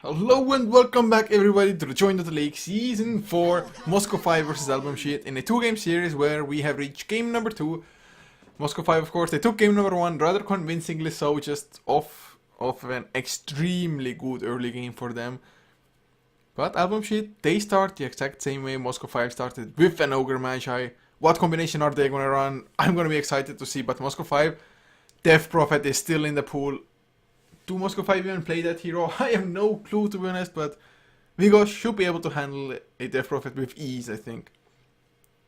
Hello and welcome back everybody to the Join Dota League Season 4 Moscow 5 vs AlbumSheet in a 2-game series where we have reached game number 2. Moscow 5, of course, they took game number 1 rather convincingly, so just off of an extremely good early game for them. But AlbumSheet, they start the exact same way Moscow 5 started, with an Ogre Magi. What combination are they gonna run? I'm gonna be excited to see, but Moscow 5, Death Prophet is still in the pool. Do Moscow 5 even play that hero? I have no clue, to be honest, but Vigo should be able to handle a Death Prophet with ease, I think.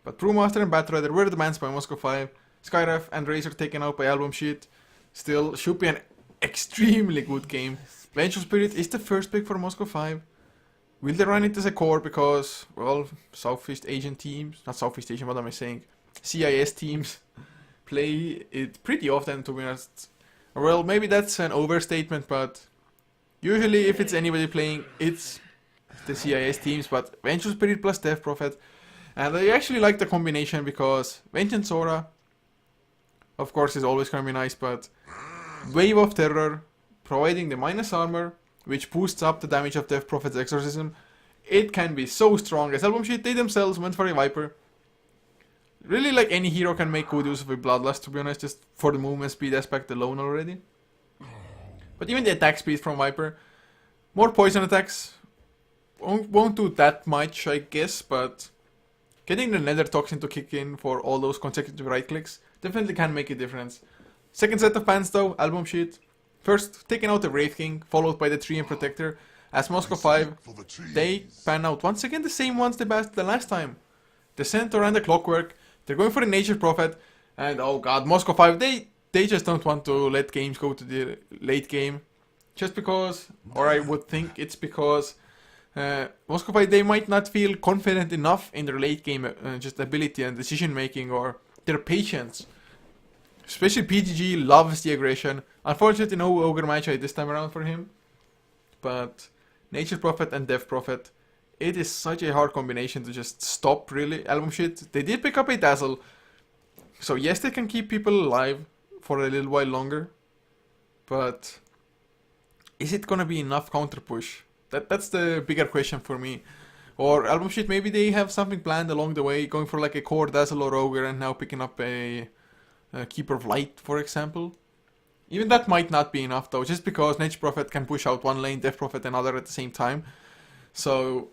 But Brewmaster and Batrider were the bans by Moscow 5. Skyref and Razor taken out by AlbumSheet. Still, should be an extremely good game. Vengeful Spirit is the first pick for Moscow 5. Will they run it as a core because, well, Southeast Asian teams, not Southeast Asian, what am I saying? CIS teams play it pretty often, to be honest. Well, maybe that's an overstatement, but usually if it's anybody playing, it's the CIS teams, but Vengeful Spirit plus Death Prophet. And I actually like the combination because Vengeance Aura, of course, is always going to be nice, but Wave of Terror, providing the minus armor, which boosts up the damage of Death Prophet's Exorcism, it can be so strong. As AlbumSheet, they themselves went for a Viper. Really, like, any hero can make good use of a Bloodlust, to be honest, just for the movement speed aspect alone already. But even the attack speed from Viper, more poison attacks, won't do that much, I guess, but getting the Nether Toxin to kick in for all those consecutive right clicks definitely can make a difference. Second set of bans though, AlbumSheet. First, taking out the Wraith King, followed by the Tree and Protector. As Moscow 5, they ban out once again the same ones they banned the last time. The Centaur and the Clockwork. They're going for the Nature Prophet, and oh god, Moscow 5, they just don't want to let games go to the late game. Just because, or I would think it's because Moscow 5, they might not feel confident enough in their late game just ability and decision making or their patience. Especially PGG loves the aggression. Unfortunately, no Ogre Magi this time around for him. But Nature Prophet and Death Prophet, it is such a hard combination to just stop, really. AlbumSheet, they did pick up a Dazzle. So yes, they can keep people alive for a little while longer. But is it gonna be enough counter push? That's the bigger question for me. Or AlbumSheet, maybe they have something planned along the way, going for like a core Dazzle or Ogre and now picking up a Keeper of Light, for example. Even that might not be enough though, just because Nature Prophet can push out one lane, Death Prophet another at the same time. So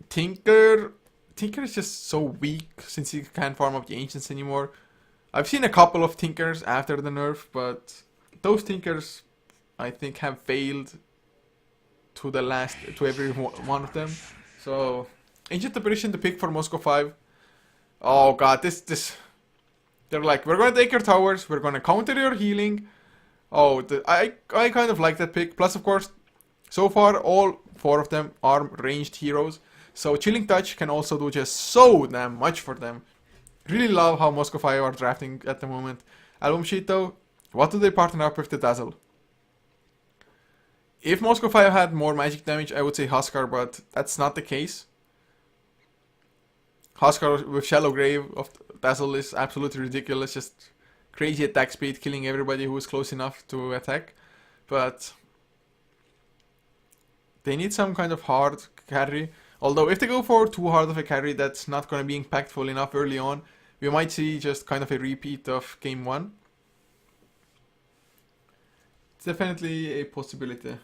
Tinker is just so weak since he can't farm up the Ancients anymore. I've seen a couple of Tinkers after the nerf, but those Tinkers I think have failed to every one of them. So Ancient Apparition to pick for Moscow 5. Oh god, this they're like, we're gonna take your towers, we're gonna counter your healing. Oh, I kind of like that pick. Plus, of course, so far all 4 of them are ranged heroes. So Chilling Touch can also do just so damn much for them. Really love how Moscow 5 are drafting at the moment. AlbumSheet though, what do they partner up with the Dazzle? If Moscow 5 had more magic damage, I would say Huskar, but that's not the case. Huskar with Shallow Grave of Dazzle is absolutely ridiculous, just crazy attack speed, killing everybody who is close enough to attack. But they need some kind of hard carry. Although if they go for too hard of a carry that's not going to be impactful enough early on, we might see just kind of a repeat of game 1. It's definitely a possibility.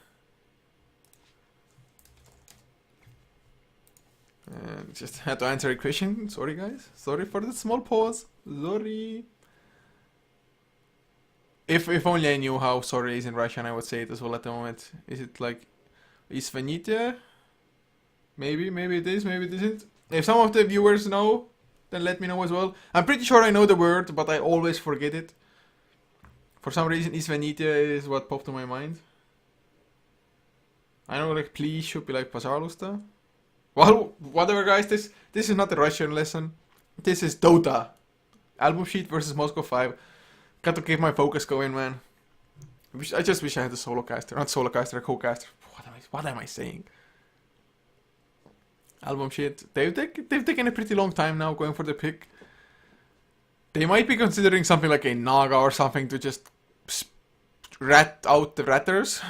Just had to answer a question. Sorry guys. Sorry for the small pause. Sorry. If only I knew how sorry is in Russian, I would say it as well at the moment. Is it like Извините? Maybe it is, maybe it isn't. If some of the viewers know, then let me know as well. I'm pretty sure I know the word, but I always forget it. For some reason, Извините is what popped to my mind. I know, like, please should be like Пожалуйста. Well, whatever guys, this is not a Russian lesson. This is Dota. AlbumSheet versus Moscow 5. Got to keep my focus going, man. I just wish I had a solo caster. Not solo caster, a co-caster. What am I saying? AlbumSheet. They've taken a pretty long time now going for the pick. They might be considering something like a Naga or something to just rat out the ratters,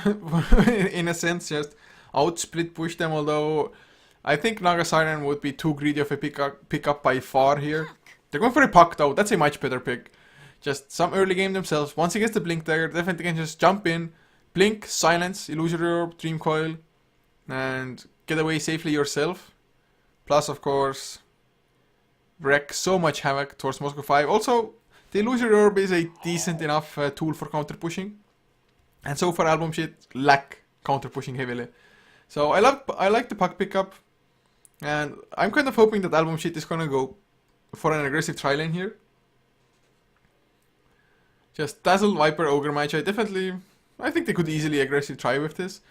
in a sense, just out split push them, although I think Naga Siren would be too greedy of a pick up by far here. They're going for a puck though, that's a much better pick. Just some early game themselves. Once he gets the blink dagger, definitely can just jump in, blink, silence, illusory orb, dream coil, and get away safely yourself. Plus, of course, wreak so much havoc towards Moscow 5. Also, the illusory orb is a decent enough tool for counter pushing, and so far AlbumSheet lack counter pushing heavily. So I like the puck pickup, and I'm kind of hoping that AlbumSheet is gonna go for an aggressive tri lane here. Just Dazzle, Viper, Ogre, Magi. Definitely, I think they could easily aggressive try with this.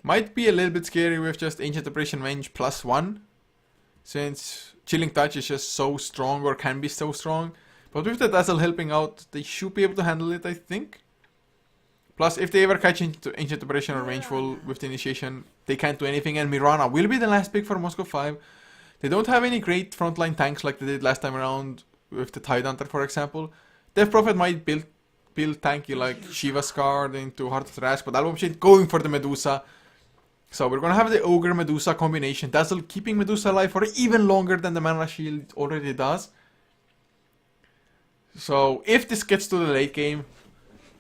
Might be a little bit scary with just Ancient Operation range +1, since Chilling Touch is just so strong, or can be so strong. But with the Dazzle helping out, they should be able to handle it, I think. Plus, if they ever catch Ancient Operation or Rangeful with the initiation, they can't do anything, and Mirana will be the last pick for Moscow 5. They don't have any great frontline tanks like they did last time around with the Tide Hunter, for example. Death Prophet might build tanky like Shiva's card into Heart of Thrash, but AlbumSheet going for the Medusa. So we're gonna have the Ogre Medusa combination. Dazzle keeping Medusa alive for even longer than the Mana Shield already does. So if this gets to the late game,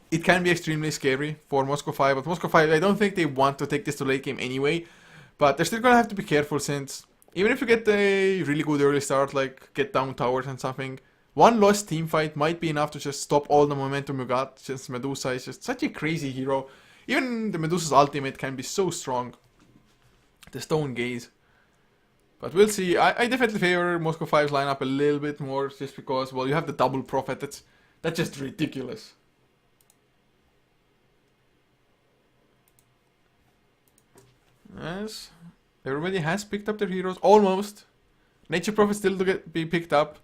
it can be extremely scary for Moscow 5. But Moscow 5, I don't think they want to take this to late game anyway. But they're still gonna have to be careful, since even if you get a really good early start, like get down towers and something, one lost team fight might be enough to just stop all the momentum you got, since Medusa is just such a crazy hero. Even the Medusa's ultimate can be so strong. The Stone Gaze. But we'll see. I definitely favor Moscow 5's lineup a little bit more, just because, well, you have the double Prophet. That's just ridiculous. Yes. Everybody has picked up their heroes. Almost. Nature Prophet still to be picked up.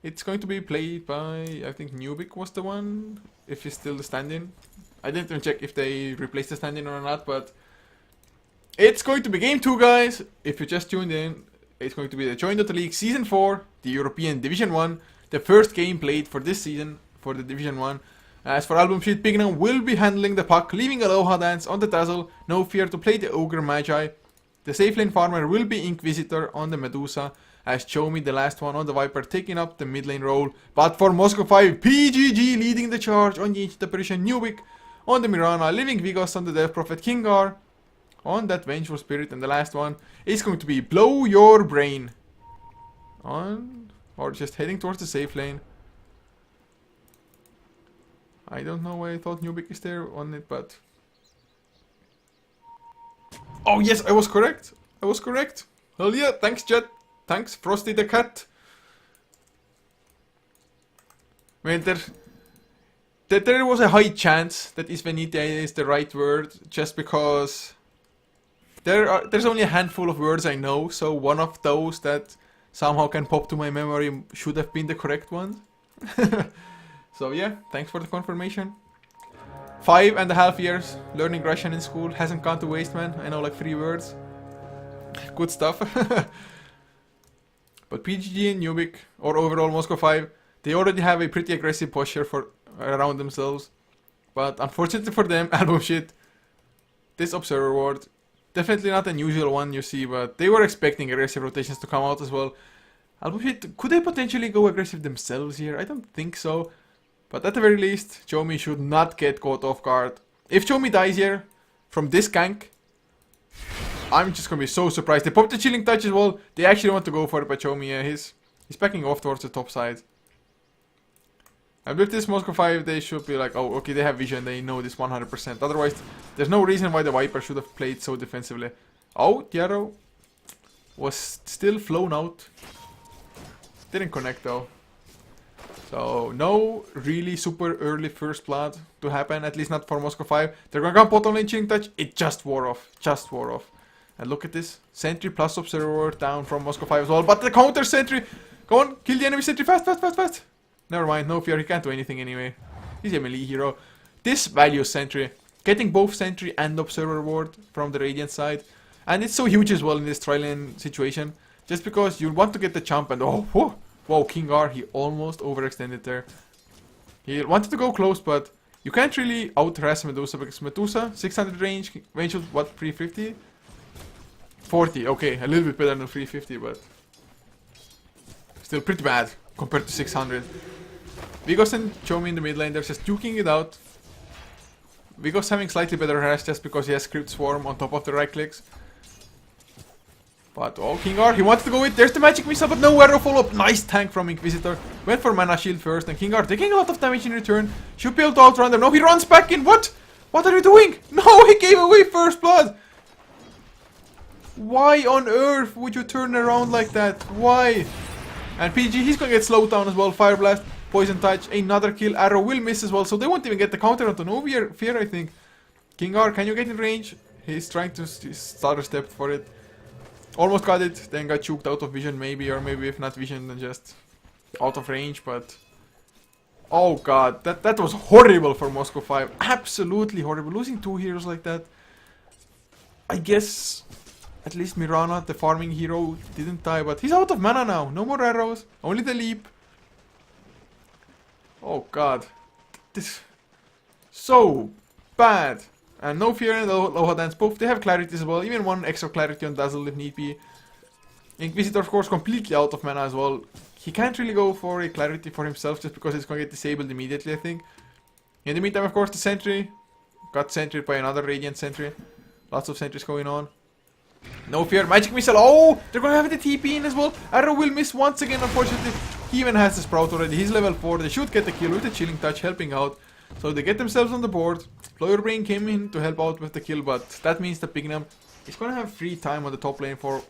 It's going to be played by, I think Nubik was the one, if he's still the stand-in. I didn't even check if they replaced the stand-in or not, but it's going to be game 2, guys. If you just tuned in, it's going to be the Join Dota League Season 4, the European Division 1, the first game played for this season for the Division 1. As for AlbumSheet, Pignan will be handling the puck, leaving Aloha Dance on the Dazzle, no fear to play the Ogre Magi. The safe lane farmer will be Inquisitor on the Medusa, as Chomi, the last one on the Viper, taking up the mid lane role. But for Moscow 5, PGG leading the charge on the Ancient Operation Nubik, on the Mirana, leaving Vigos on the Death Prophet, Kingar on that Vengeful Spirit, and the last one is going to be Blow Your Brain on, or just heading towards the safe lane. I don't know why I thought Nubik is there on it, but... Oh yes, I was correct! I was correct! Hell yeah, thanks Jet! Thanks, Frosty the Cat! I mean, there was a high chance that Isvenite is the right word, just because there's only a handful of words I know, so one of those that somehow can pop to my memory should have been the correct one. So yeah, thanks for the confirmation. 5.5 years learning Russian in school hasn't gone to waste, man. I know like 3 words. Good stuff. But PGG and Nubik, or overall Moscow 5, they already have a pretty aggressive posture for around themselves. But unfortunately for them, AlbumSheet, this Observer Ward, definitely not an usual one you see, but they were expecting aggressive rotations to come out as well. AlbumSheet, could they potentially go aggressive themselves here? I don't think so. But at the very least, Chomi should not get caught off guard. If Chomi dies here from this gank, I'm just gonna be so surprised. They popped the Chilling Touch as well. They actually want to go for it, but Chomi, he's backing off towards the top side. And with this Moscow 5, they should be like, oh, okay, they have vision. They know this 100%. Otherwise, there's no reason why the Viper should have played so defensively. Oh, Tiaro was still flown out. Didn't connect though. So, no really super early first blood to happen, at least not for Moscow 5. They're gonna come pot only Chilling Touch. It just wore off. Just wore off. And look at this. Sentry plus Observer down from Moscow 5 as well. But the counter Sentry. Go on, kill the enemy Sentry fast, fast, fast, fast. Never mind, no fear, he can't do anything anyway. He's a melee hero. This values Sentry. Getting both Sentry and Observer Ward from the Radiant side. And it's so huge as well in this tri-lane situation. Just because you want to get the jump and oh, whoa. Wow, Kingar, he almost overextended there. He wanted to go close, but You can't really out-harass Medusa because Medusa, 600 range, of what, 350? 40, okay, a little bit better than 350, but still pretty bad compared to 600. Vigos and Chomi in the mid lane, they're just duking it out. Vigos having slightly better harass just because he has Crypt Swarm on top of the right clicks. But, oh, Kingar, he wanted to go with, there's the magic missile, but no arrow follow-up. Nice tank from Inquisitor. Went for mana shield first, and Kingar taking a lot of damage in return. Should be able to outrun them. No, he runs back in. What? What are you doing? No, he gave away first blood. Why on earth would you turn around like that? Why? And PG, he's gonna get slowed down as well. Fire Blast, Poison Touch, another kill. Arrow will miss as well, so they won't even get the counter onto no fear, I think. Kingar, can you get in range? He's trying to stutter step for it. Almost got it, then got choked out of vision maybe, or maybe if not vision, then just out of range, but... Oh god, that was horrible for Moscow 5. Absolutely horrible. Losing 2 heroes like that. I guess at least Mirana, the farming hero, didn't die, but he's out of mana now. No more arrows, only the leap. Oh god. This... So bad. And no fear and Aloha Dance, both they have clarity as well, even one extra clarity on Dazzle if need be. Inquisitor of course completely out of mana as well. He can't really go for a clarity for himself just because it's going to get disabled immediately, I think. In the meantime, of course, the sentry got sentryed by another Radiant sentry. Lots of sentries going on. No fear, magic missile, oh! They're going to have the TP in as well. Arrow will miss once again, unfortunately. He even has the Sprout already, he's level 4. They should get the kill with the Chilling Touch helping out. So they get themselves on the board. Flower Brain came in to help out with the kill, but that means that Pignum is gonna have free time on the top lane for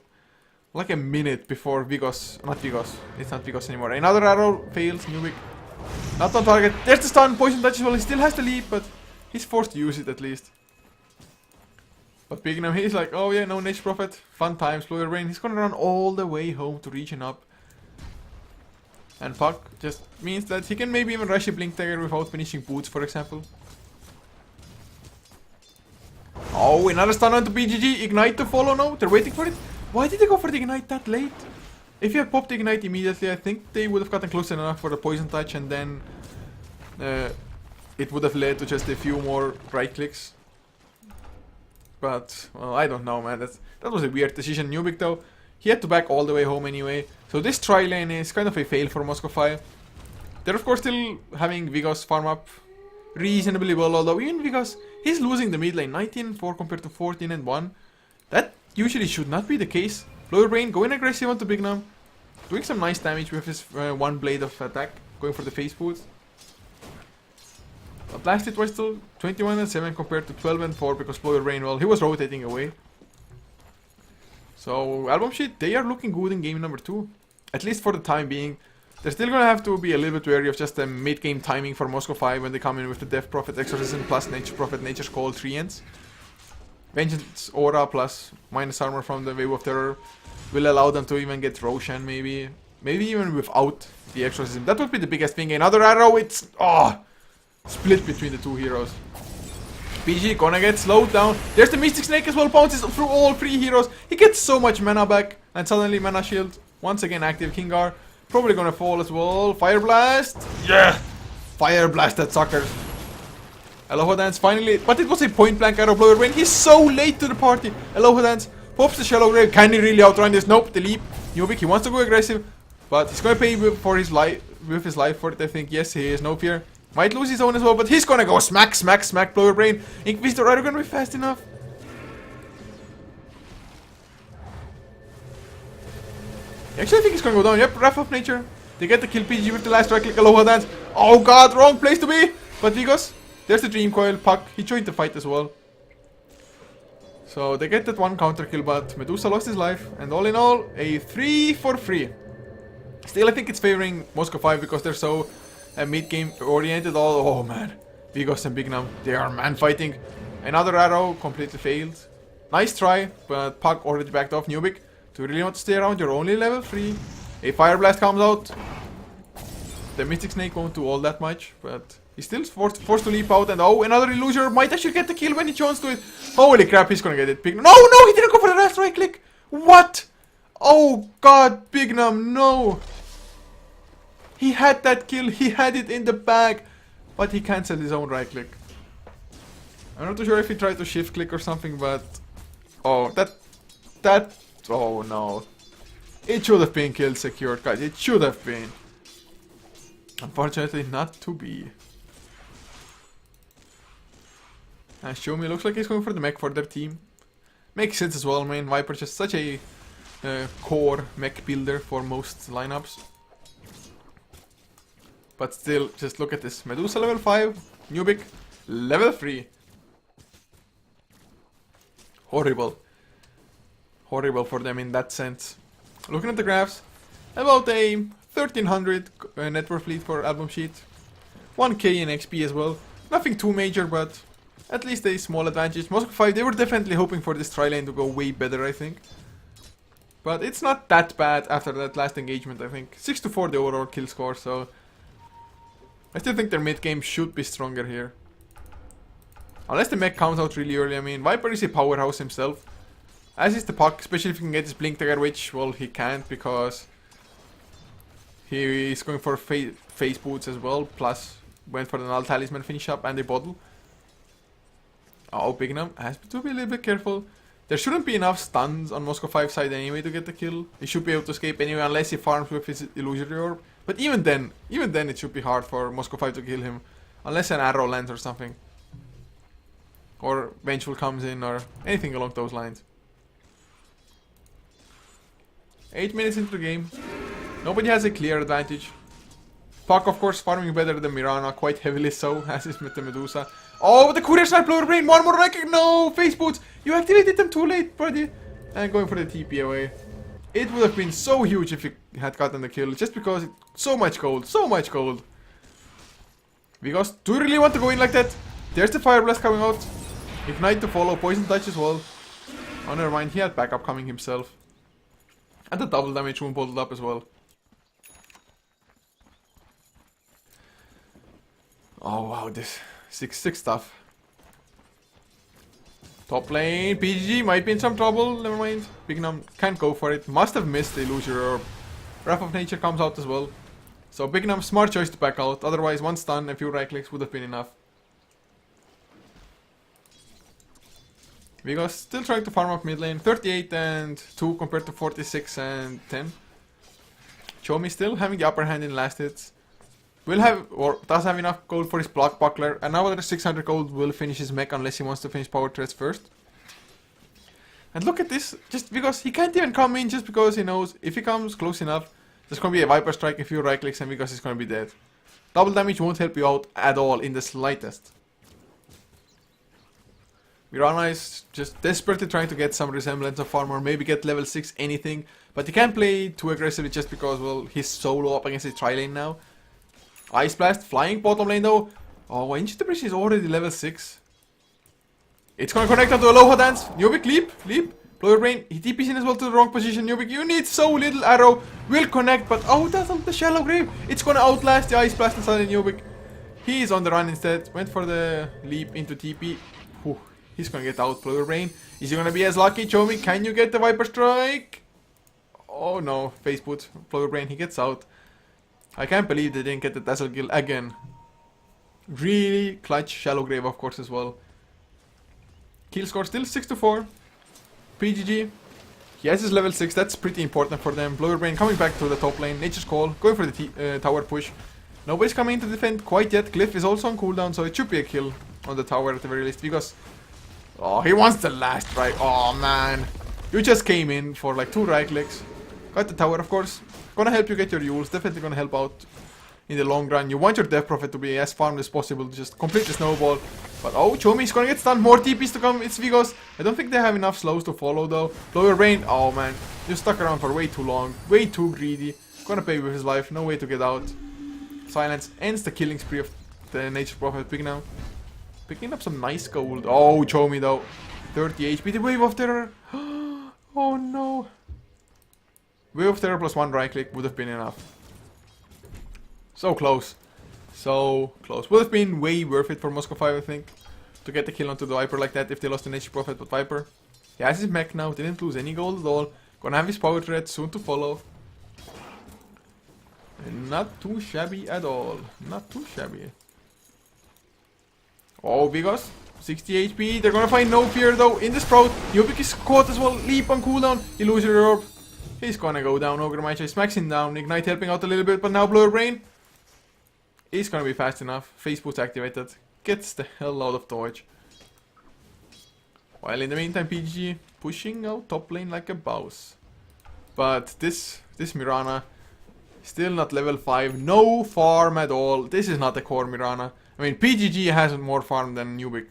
like a minute before Vigos, not Vigos, it's not Vigos anymore. Another arrow fails, Nubik. Not on target. There's the stun, Poison Touch as well, he still has the lead, but he's forced to use it at least. But Pignum, he's like, oh yeah, no Nature Prophet, fun times, Flower Brain. He's gonna run all the way home to region up. And Puck just means that he can maybe even rush a Blink Dagger without finishing boots, for example. Oh, another stun onto BGG. Ignite to follow now. They're waiting for it. Why did they go for the Ignite that late? If you had popped the Ignite immediately, I think they would have gotten close enough for the Poison Touch, and then it would have led to just a few more right clicks. But, well, I don't know, man. That was a weird decision. Nubik, though, he had to back all the way home anyway. So this tri-lane is kind of a fail for Moscow 5. They're of course still having Vigos farm up reasonably well, although even Vigos, he's losing the mid lane. 19-4 compared to 14-1. That usually should not be the case. Flower Brain going aggressive onto Bignum. Doing some nice damage with his one blade of attack. Going for the face boots. But last it was still 21-7 compared to 12-4 because Flower Brain, well, he was rotating away. So, AlbumSheet, they are looking good in game number 2. At least for the time being. They're still gonna have to be a little bit wary of just the mid-game timing for Moscow 5 when they come in with the Death Prophet, Exorcism plus Nature Prophet, Nature's Call, 3 ends. Vengeance Aura plus minus armor from the Wave of Terror will allow them to even get Roshan maybe. Maybe even without the Exorcism. That would be the biggest thing. Another arrow, it's... Oh! Split between the two heroes. PG gonna get slowed down. There's the Mystic Snake as well, bounces through all 3 heroes. He gets so much mana back. And suddenly mana shield once again active. Kingar probably gonna fall as well. Fire Blast. Yeah! Fire Blast that suckers. Aloha Dance finally. But it was a point blank arrow blower when he's so late to the party. Aloha Dance pops the Shallow Grave. Can he really outrun this? Nope, the leap. Nubik, he wants to go aggressive. But he's gonna pay for his life with his life for it, I think. Yes, he is. No fear. Might lose his own as well, but he's gonna go smack, smack, smack, Blower Brain. Inquisitor, are you gonna be fast enough? Actually, I think he's gonna go down. Yep, Wrath of Nature. They get the kill PG with the last right click, Aloha Dance. Oh god, wrong place to be! But Vigos, there's the Dream Coil. Puck, he joined the fight as well. So they get that one counter kill, but Medusa lost his life. And all in all, a 3 for 3. Still, I think it's favoring Moscow 5 because they're so mid-game oriented. Oh man, Vigos and Bignum, they are man fighting. Another arrow completely failed. Nice try, but Puck already backed off. Nubik, do you really want to stay around? You're only level 3. A Fire Blast comes out. The Mystic Snake won't do all that much, but he's still forced to leap out. And oh, another Illusion might actually get the kill when he joins to it. Holy crap, he's gonna get it. Bignum, no, he didn't go for the last right click. What? Oh god, Bignum, no. He had that kill, he had it in the bag. but he cancelled his own right click. I'm not too sure if he tried to shift click or something, but oh, that oh no, it should have been kill secured, guys. It should have been. Unfortunately, not to be. And Xiaomi looks like he's going for the mech for their team. Makes sense as well, man. Viper just such a core mech builder for most lineups. But still, just look at this. Medusa level 5, Nubik level 3. Horrible. Horrible for them in that sense. Looking at the graphs, about a 1300 net worth lead for AlbumSheet. 1k in XP as well. Nothing too major, but at least a small advantage. Moscow 5, they were definitely hoping for this tri-lane to go way better, I think. But it's not that bad after that last engagement, I think. 6-4 the overall kill score, so I still think their mid game should be stronger here. Unless the mech comes out really early. I mean, Viper is a powerhouse himself. As is the Puck, especially if he can get his Blink Dagger, which, well, he can't because he is going for face boots as well. Plus, went for the Null Talisman finish up and a bottle. Oh, Bignum has to be a little bit careful. There shouldn't be enough stuns on Moscow 5 side anyway to get the kill. He should be able to escape anyway unless he farms with his illusory orb. But even then it should be hard for Moscow 5 to kill him. Unless an arrow lands or something. Or Vengeful comes in or anything along those lines. 8 minutes into the game. Nobody has a clear advantage. Puck, of course, farming better than Mirana, quite heavily so, as is with the Medusa. Oh, the courier snipe lower brain, one more rank, no, face boots, you activated them too late, buddy. And going for the TP away. It would have been so huge if he had gotten the kill, just because so much gold, so much gold. Because, do you really want to go in like that? There's the Fire Blast coming out. Ignite to follow, Poison Touch as well. Oh, never mind, he had backup coming himself. And the double damage wound bottled up as well. Oh wow, this 6-6 stuff. Top lane, PGG might be in some trouble, never mind. Bignum can't go for it, must have missed the illusory orb. Wrath of Nature comes out as well. So Bignum, smart choice to back out, otherwise one stun and a few right clicks would have been enough. Vigos still trying to farm up mid lane, 38 and 2 compared to 46 and 10. Chomi still having the upper hand in last hits. Will have, or does have enough gold for his block buckler, and now another 600 gold will finish his mech unless he wants to finish power threats first. And look at this, just because he can't even come in just because he knows if he comes close enough, there's gonna be a Viper strike, a few right clicks, and Vigos is gonna be dead. Double damage won't help you out at all in the slightest. Mirana is just desperately trying to get some resemblance of farm or maybe get level 6 anything, but he can't play too aggressively just because, well, he's solo up against his tri-lane now. Ice Blast, flying bottom lane though. Oh, Ancient Bridge is already level 6. It's gonna connect onto a Aloha Dance. Nubik, leap. Blow your brain. He TP's in as well to the wrong position. Nubik, you need so little arrow. Will connect, but oh, that's on the shallow grave. It's gonna outlast the Ice Blast inside Nubik. He is on the run instead. Went for the leap into TP. Whew. He's gonna get out. Blow your brain. Is he gonna be as lucky? Chomi, can you get the Viper Strike? Oh no, face boot. Blow your brain. He gets out. I can't believe they didn't get the Dazzle kill again. Really clutch shallow grave, of course, as well. Kill score still 6-4. PGG. He has his level 6, that's pretty important for them. Blow your brain coming back to the top lane. Nature's Call, going for the tower push. Nobody's coming in to defend quite yet. Glyph is also on cooldown, so it should be a kill on the tower at the very least. Because, oh, he wants the last right. Oh man, you just came in for like 2 right clicks. Got the tower, of course. Gonna help you get your Yules, definitely gonna help out in the long run. You want your Death Prophet to be as farmed as possible, just complete the snowball. But oh, Chomi is gonna get stunned, more TPs to come, it's Vigos. I don't think they have enough slows to follow though. Blow your brain, oh man, you stuck around for way too long, way too greedy. Gonna pay with his life, no way to get out. Silence ends the killing spree of the Nature Prophet picking up some nice gold. Oh, Chomi though, 30 HP, the Wave of Terror. Oh no. Wave of Terror plus 1 right click would have been enough. So close. So close. Would have been way worth it for Moscow 5, I think. To get the kill onto the Viper like that if they lost the Nature Prophet, but Viper. He has his mech now, didn't lose any gold at all. Gonna have his power threat soon to follow. And not too shabby at all. Not too shabby. Oh, Vigos, 60 HP. They're gonna find no fear though in the Sprout. Yubik is caught as well. Leap on cooldown. Illusory Orb. He's gonna go down. Ogre Magi smacks him down. Ignite helping out a little bit, but now Blower Brain is gonna be fast enough. Face boots activated. Gets the hell out of dodge. While in the meantime, PGG pushing out top lane like a boss. But this Mirana, still not level 5. No farm at all. This is not a core Mirana. I mean, PGG has more farm than Nubik.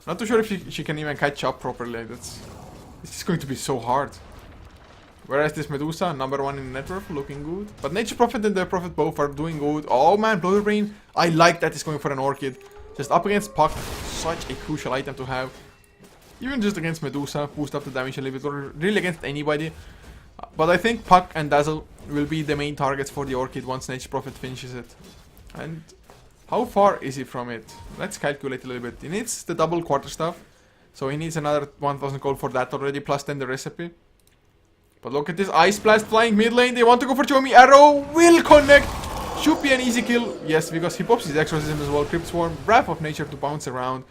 Not too sure if she can even catch up properly. This is going to be so hard. Whereas this Medusa, number 1 in net worth, looking good. But Nature Prophet and the Prophet both are doing good. Oh man, Blower Brain. I like that he's going for an Orchid. Just up against Puck, such a crucial item to have. Even just against Medusa, boost up the damage a little bit, or really against anybody. But I think Puck and Dazzle will be the main targets for the Orchid once Nature Prophet finishes it. And how far is he from it? Let's calculate a little bit. He needs the double quarter staff, so he needs another 1000 gold for that already, plus then the recipe. But look at this Ice Blast flying mid lane. They want to go for Chomi. Arrow will connect. Should be an easy kill. Yes, because he pops his Exorcism as well. Crypt Swarm, Wrath of Nature to bounce around.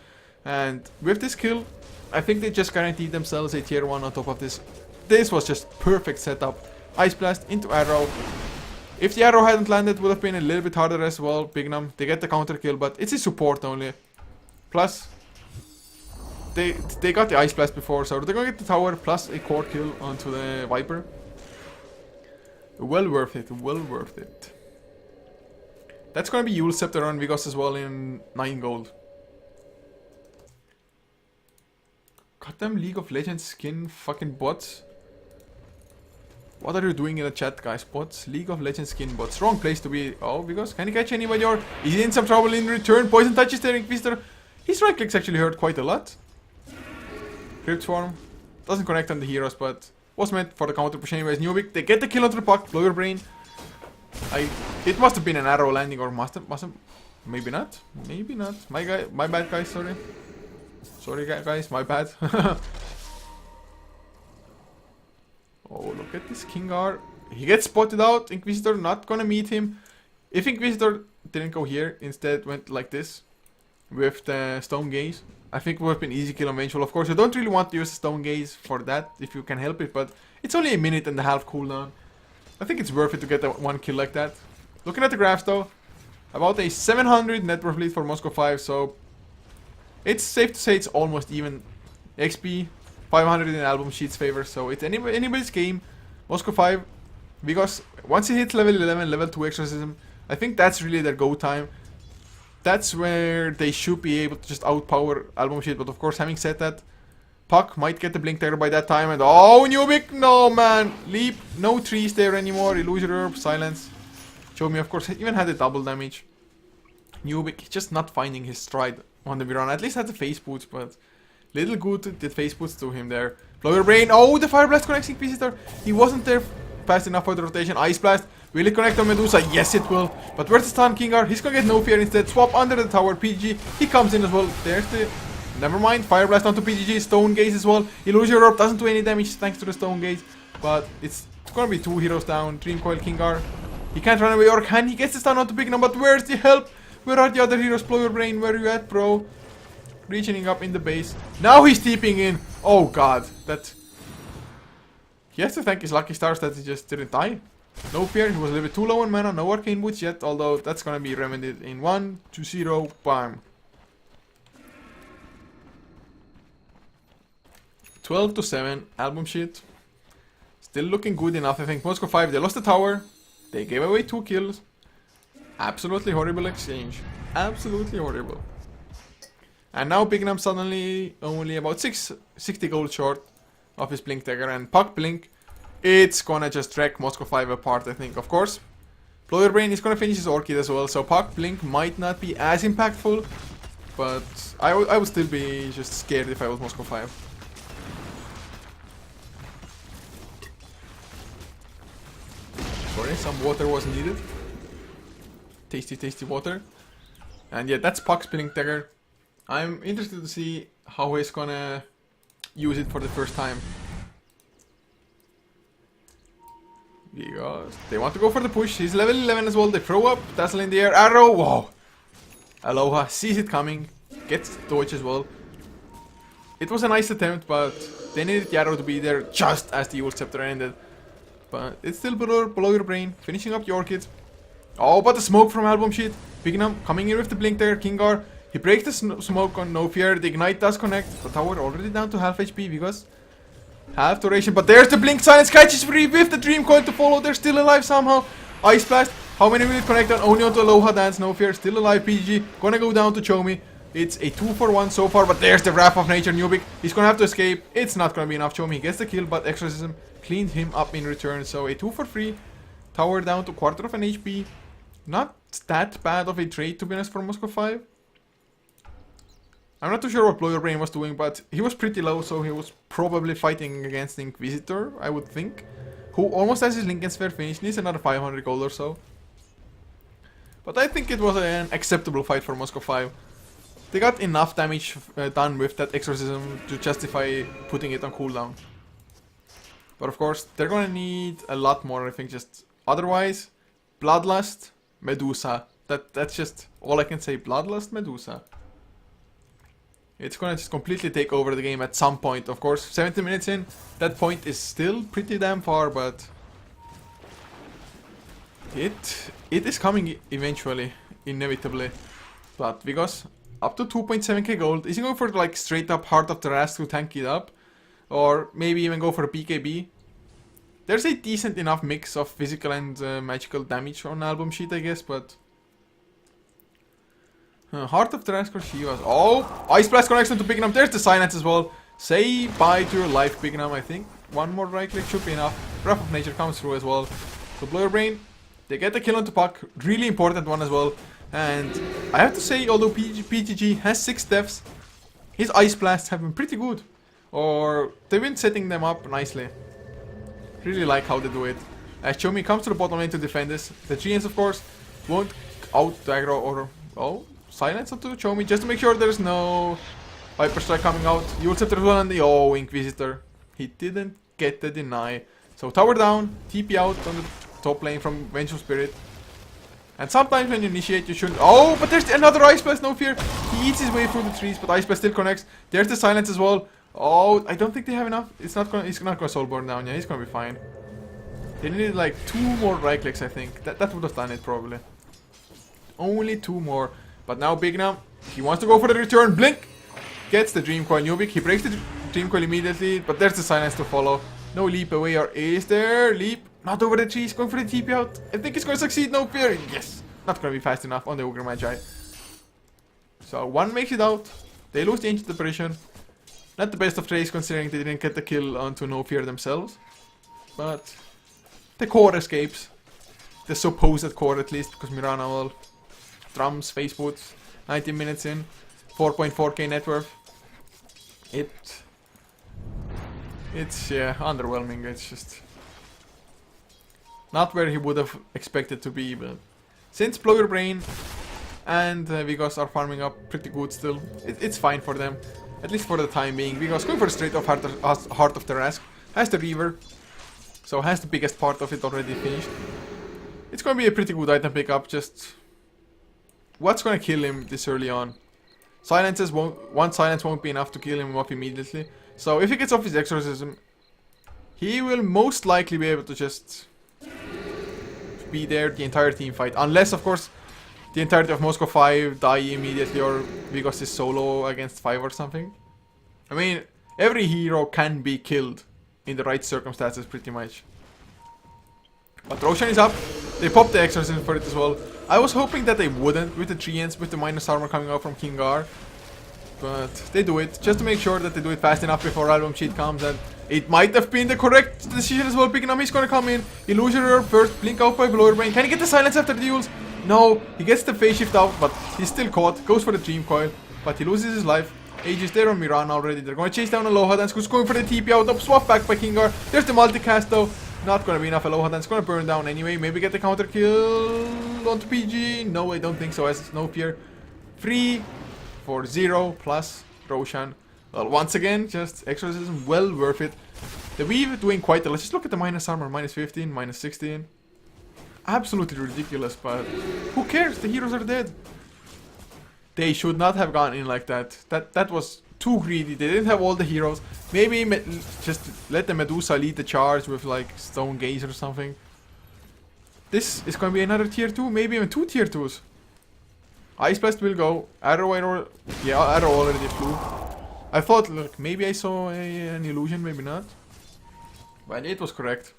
And with this kill, I think they just guaranteed themselves a tier 1 on top of this. This was just perfect setup. Ice Blast into Arrow. If the arrow hadn't landed, would have been a little bit harder as well. Bignum, they get the counter kill, but it's a support only. Plus, they got the Ice Blast before, so they're gonna get the tower plus a core kill onto the Viper. Well worth it, well worth it. That's gonna be Yule Scepter on Vigos as well in 9 gold. Goddamn League of Legends skin fucking bots. What are you doing in the chat, guys? Bots? League of Legends skin bots. Wrong place to be. Oh, Vigos, can he catch anybody or is he in some trouble in return? Poison touches the Inquisitor. His right clicks actually hurt quite a lot. Crypt Swarm doesn't connect on the heroes, but was meant for the counter push anyways. Nubik, they get the kill onto the Puck. Blower Brain. It must have been an arrow landing, or must have, maybe not. Maybe not. My bad, guys. Sorry, guys. My bad. Oh, look at this Kingar. He gets spotted out. Inquisitor not gonna meet him. If Inquisitor didn't go here, instead went like this with the Stone Gaze, I think it would have been easy kill on Vengeful. Of course, you don't really want to use Stone Gaze for that if you can help it, but it's only a minute and a half cooldown. I think it's worth it to get a 1 kill like that. Looking at the graphs though, about a 700 net worth lead for Moscow 5, so it's safe to say it's almost even. XP 500 in AlbumSheet's favor, so it's anybody's game. Moscow 5, because once he hits level 11, level 2 Exorcism, I think that's really their go time. That's where they should be able to just outpower AlbumSheet, but of course, having said that, Puck might get the Blink Dagger by that time, and oh, Nubik, no man, Leap, no trees there anymore, Illusory Orb, Silence. Chomi, of course, even had a double damage. Nubik just not finding his stride on the Mirana, at least had the face boots, but little good did face boots to him there. Blower Brain, oh, the Fire Blast connects Inquisitor. He wasn't there fast enough for the rotation. Ice Blast, will it connect on Medusa? Yes, it will. But where's the stun, Kingar? He's gonna get no fear instead. Swap under the tower, PG. He comes in as well. There's the... Never mind, Fire Blast onto PGG, Stone Gaze as well. Illusory Orb doesn't do any damage thanks to the Stone Gaze. But it's gonna be 2 heroes down. Dream Coil, Kingar. He can't run away, or can he? Gets the stun onto Bignum, but where's the help? Where are the other heroes? Blower Brain, where are you at, bro? Reaching up in the base. Now he's TPing in. Oh god, that... He has to thank his lucky stars that he just didn't die. No fear, he was a little bit too low on mana, no arcane boots yet, although that's gonna be remedied in 1, 2, 0, bam. 12 to 7, AlbumSheet. Still looking good enough, I think. Moscow 5, they lost the tower. They gave away 2 kills. Absolutely horrible exchange. Absolutely horrible. And now Bignum suddenly only about 60 gold short of his Blink Dagger, and Puck Blink, it's gonna just wreck Moscow 5 apart, I think. Of course, Blower Brain is gonna finish his Orchid as well, so Puck Blink might not be as impactful, but I would still be just scared if I was Moscow 5. Sorry, some water was needed. Tasty, tasty water. And yeah, that's Puck's Blink Dagger. I'm interested to see how he's gonna use it for the first time. Because they want to go for the push. He's level 11 as well. They throw up, Dazzle in the air, arrow. Wow. Aloha sees it coming, gets the dodge as well. It was a nice attempt, but they needed the arrow to be there just as the Evil Scepter ended. But it's still below your brain, finishing up your kid. Oh, but the smoke from AlbumSheet. Bignum coming in with the blink there, Kingar. He breaks the smoke on No Fear, the ignite does connect. The tower already down to half HP because half duration. But there's the blink, Silence catches free with the Dream Coil to follow. They're still alive somehow. Ice Blast, how many will it connect on? Only onto Aloha Dance, No Fear, still alive. PG, gonna go down to Chomi. It's a 2-for-1 so far, but there's the Wrath of Nature, Nubik. He's gonna have to escape. It's not gonna be enough. Chomi gets the kill, but Exorcism cleaned him up in return. So a 2-for-3. Tower down to quarter of an HP. Not that bad of a trade, to be honest, for Moscow 5. I'm not too sure what Blow Your Brain was doing, but he was pretty low, so he was probably fighting against the Inquisitor, I would think. Who almost has his Lincoln Sphere finished. Needs another 500 gold or so. But I think it was an acceptable fight for Moscow 5. They got enough damage done with that Exorcism to justify putting it on cooldown. But of course, they're gonna need a lot more, I think, just... Otherwise, Bloodlust, Medusa. That's just all I can say. Bloodlust, Medusa. It's gonna just completely take over the game at some point. Of course, 70 minutes in, that point is still pretty damn far, but... It is coming eventually, inevitably. But Vigos, up to 2.7k gold. Is he going for like straight up Heart of the Rast to tank it up? Or maybe even go for a BKB? There's a decent enough mix of physical and magical damage on AlbumSheet, I guess, but... Heart of the Rast or Shivas. Oh! Ice Blast connection to Bignum. There's the silence as well. Say bye to your life, Bignum, I think. One more right click should be enough. Wrath of Nature comes through as well. So Blow Your Brain. They get the kill onto Puck. Really important one as well. And I have to say, although PGG has 6 deaths, his Ice Blasts have been pretty good. Or they've been setting them up nicely. Really like how they do it. As Chomi comes to the bottom lane to defend this. The GNs, of course, won't out aggro or... Oh, silence onto Chomi just to make sure there's no Viper Strike coming out. Evil Scepter as well on the... Oh, Inquisitor. He didn't get the deny. So tower down, TP out on the top lane from Vengeful Spirit. And sometimes when you initiate, you should... Oh, but there's another Ice Blast, No Fear. He eats his way through the trees, but Ice Blast still connects. There's the silence as well. Oh, I don't think they have enough. He's not gonna soulborn down. Yeah, he's gonna be fine. They needed like 2 more right clicks, I think. That would have done it probably. Only 2 more. But now Bignum, he wants to go for the return. Blink gets the Dream Coil Nubik. He breaks the Dream Coil immediately, but there's the silence to follow. No leap away, or is there? Leap. Not over the trees, going for the TP out. I think it's going to succeed, No Fear. Yes. Not going to be fast enough on the Ogre Magi. So one makes it out. They lose the Ancient Apparition. Not the best of trades considering they didn't get the kill onto No Fear themselves. But the core escapes. The supposed core at least, because Mirana will drums, face boots. 19 minutes in. 4.4k net worth. It's yeah, underwhelming. It's just not where he would have expected to be, but since Blow Your Brain and Vigos are farming up pretty good still, it's fine for them. At least for the time being. Vigos going for a straight off Heart of the Rask. Has the Reaver, so has the biggest part of it already finished. It's going to be a pretty good item pickup, just... What's going to kill him this early on? One silence won't be enough to kill him off immediately. So if he gets off his Exorcism, he will most likely be able to just be there the entire team fight. Unless, of course, the entirety of Moscow 5 die immediately or Vigos is solo against 5 or something. I mean, every hero can be killed in the right circumstances pretty much. But Roshan is up. They pop the Exorcism for it as well. I was hoping that they wouldn't with the 3-ends with the minus armor coming out from Kingar. But they do it, just to make sure that they do it fast enough before AlbumSheet comes, and it might have been the correct decision as well. Bignum is gonna come in, Illusioner first, blink out by Blow Your Brain. Can he get the silence after the duels? No, he gets the phase shift out, but he's still caught, goes for the Dream Coil, but he loses his life. Age is there on Mirana already, they're gonna chase down Aloha Dance, who's going for the TP out, up swap back by Kingar. There's the multicast though, not gonna be enough. Aloha Dance gonna burn down anyway, maybe get the counter kill onto PG. No, I don't think so, as No Fear. 3 for 0 plus Roshan. Well, once again, just Exorcism, well worth it. The Weave doing quite a lot. Just look at the minus armor, minus 15, minus 16. Absolutely ridiculous, but who cares? The heroes are dead. They should not have gone in like that. That was too greedy. They didn't have all the heroes. Maybe just let the Medusa lead the charge with like Stone Gaze or something. This is going to be another tier 2, maybe even 2 tier 2s. Ice Blast will go. Arrow, yeah, Arrow already flew. I thought, look, maybe I saw an illusion, maybe not. But it was correct.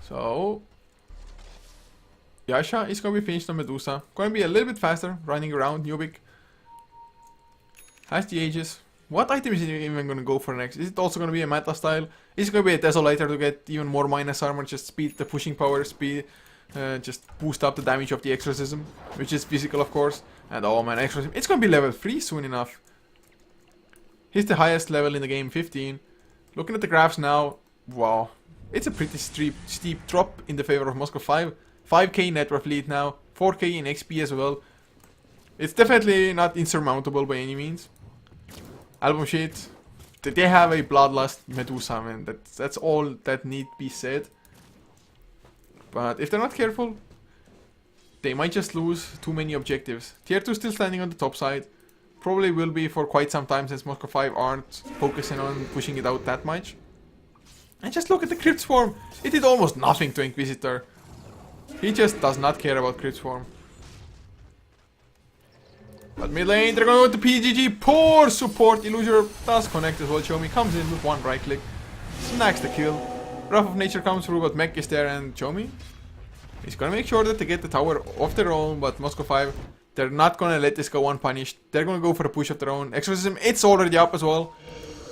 So, Yasha is going to be finished on Medusa. Going to be a little bit faster, running around. Nubik has the Aegis. What item is he even going to go for next? Is it also going to be a Manta style? Is it going to be a Desolator to get even more minus armor, just speed the pushing power, just boost up the damage of the Exorcism, which is physical of course. And oh man, Exorcism, it's going to be level 3 soon enough. He's the highest level in the game, 15. Looking at the graphs now, wow. It's a pretty steep drop in the favor of Moscow 5. 5k net worth lead now, 4k in XP as well. It's definitely not insurmountable by any means. AlbumSheet, they have a bloodlust Medusa, man. That's all that need be said. But if they're not careful, they might just lose too many objectives. Tier 2 still standing on the top side. Probably will be for quite some time since Moscow 5 aren't focusing on pushing it out that much. And just look at the Crypt Swarm. It did almost nothing to Inquisitor. He just does not care about Crypt Swarm. But mid lane, they're going to go to PGG. Poor support. Illusion does connect as well. Chomi comes in with one right click. Snacks the kill. Wrath of Nature comes through, but Mech is there and Chomi is going to make sure that they get the tower of their own. But Moscow 5, they're not going to let this go unpunished. They're going to go for a push of their own. Exorcism, it's already up as well.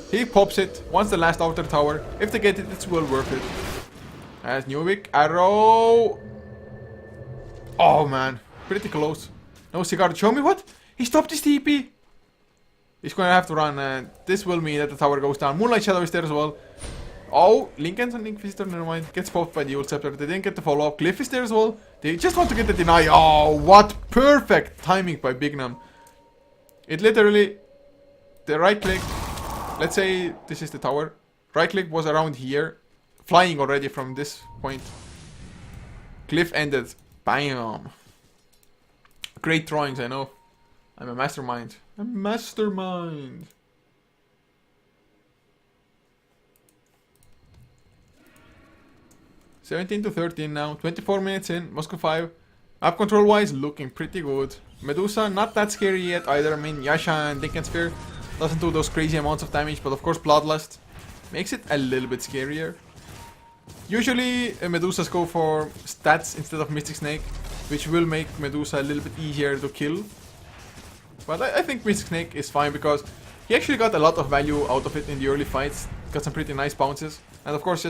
He pops it. Wants the last outer tower. If they get it, it's well worth it. As Nubik, Arrow. Oh man, pretty close. No cigar to Chomi. What? He stopped his TP. He's going to have to run, and this will mean that the tower goes down. Moonlight Shadow is there as well. Oh, Lincoln's on Inquisitor, never mind. Gets popped by the Old Scepter. They didn't get the follow-up. Glyph is there as well. They just want to get the deny. Oh, what perfect timing by Bignam. It literally, the right click, let's say this is the tower. Right click was around here, flying already from this point. Glyph ended. Bam. Great drawings, I know. I'm a mastermind. A mastermind. $17 to 13 now. 24 minutes in. Moscow 5. Up control wise, looking pretty good. Medusa, not that scary yet either. I mean, Yasha and Dinkin Sphere doesn't do those crazy amounts of damage, but of course, Bloodlust makes it a little bit scarier. Usually, Medusas go for stats instead of Mystic Snake, which will make Medusa a little bit easier to kill. But I think Mystic Snake is fine because he actually got a lot of value out of it in the early fights. Got some pretty nice bounces. And of course,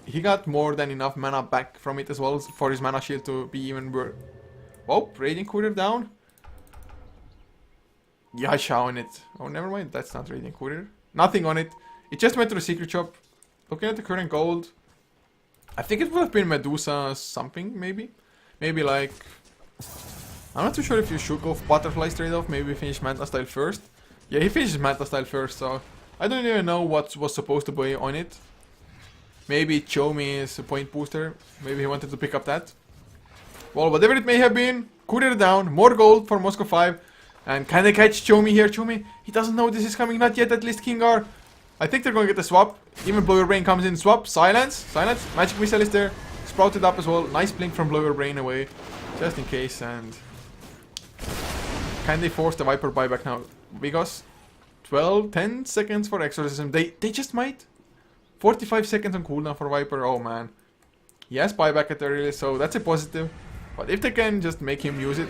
he got more than enough mana back from it as well for his mana shield to be even worse. Oh, Radiant Courier down. Yasha on it. Oh, never mind. That's not Radiant Courier. Nothing on it. It just went to the secret shop. Looking at the current gold, I think it would have been Medusa something, maybe. Maybe like... I'm not too sure if you should go for Butterfly straight off. Maybe finish Manta style first. Yeah, he finishes Manta style first, so... I don't even know what was supposed to be on it. Maybe Chomi is a point booster. Maybe he wanted to pick up that. Well, whatever it may have been, Courier down. More gold for Moscow 5. And can they catch Chomi here? Chomi, he doesn't know this is coming. Not yet, at least Kingar. I think they're going to get the swap. Even Blow Your Brain comes in. Swap. Silence. Silence. Magic Missile is there. Sprouted up as well. Nice blink from Blow Your Brain away. Just in case. And can they force the Viper buyback now? Because 10 seconds for Exorcism. They just might. 45 seconds on cooldown for Viper. Oh man. Yes, buyback at the earliest, so that's a positive. But if they can just make him use it.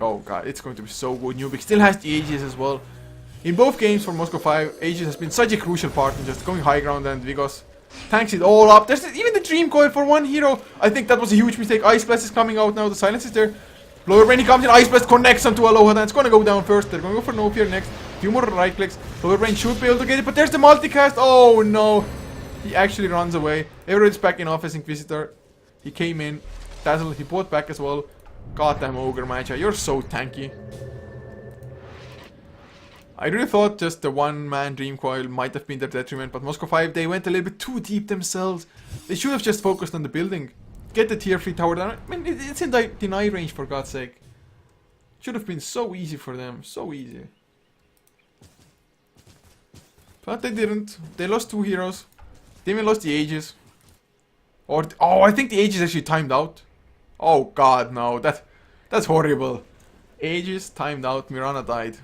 Oh god, it's going to be so good. Nubik still has the Aegis as well. In both games for Moscow 5, Aegis has been such a crucial part in just going high ground, and Vigos tanks it all up. There's even the Dream Coil for one hero. I think that was a huge mistake. Ice Blast is coming out now. The Silence is there. Blower Brain, he comes in. Ice Blast connects onto Aloha. Then it's going to go down first. They're going to go for No Fear next. Few more right clicks. Blower Brain should be able to get it, but there's the multicast. Oh no. He actually runs away. Everyone's back in office. Inquisitor. He came in. Dazzle. He bought back as well. Goddamn Ogre Macha. You're so tanky. I really thought just the one-man Dream Coil might have been their detriment, but Moscow 5, they went a little bit too deep themselves. They should have just focused on the building. Get the tier 3 tower down. I mean, it's in the deny range, for God's sake. Should have been so easy for them. So easy. But they didn't. They lost 2 heroes. They even lost the Aegis. Or oh, I think the Aegis actually timed out. Oh god, no. That's horrible. Aegis timed out. Mirana died.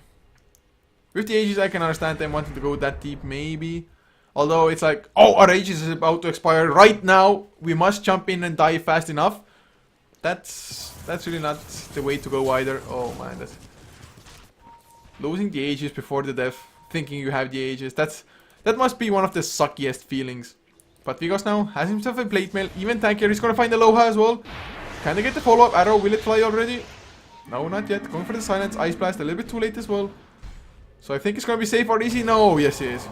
With the Aegis, I can understand them wanting to go that deep, maybe. Although it's like, oh, our Aegis is about to expire right now. We must jump in and die fast enough. That's really not the way to go either. Oh man, that's losing the Aegis before the death, thinking you have the Aegis. That must be one of the suckiest feelings. But Vigos now has himself a plate mail. Even tankier, he's gonna find Aloha as well. Can they get the follow-up arrow? Will it fly already? No, not yet. Going for the silence. Ice blast a little bit too late as well. So I think it's gonna be safe or easy. No, yes it is.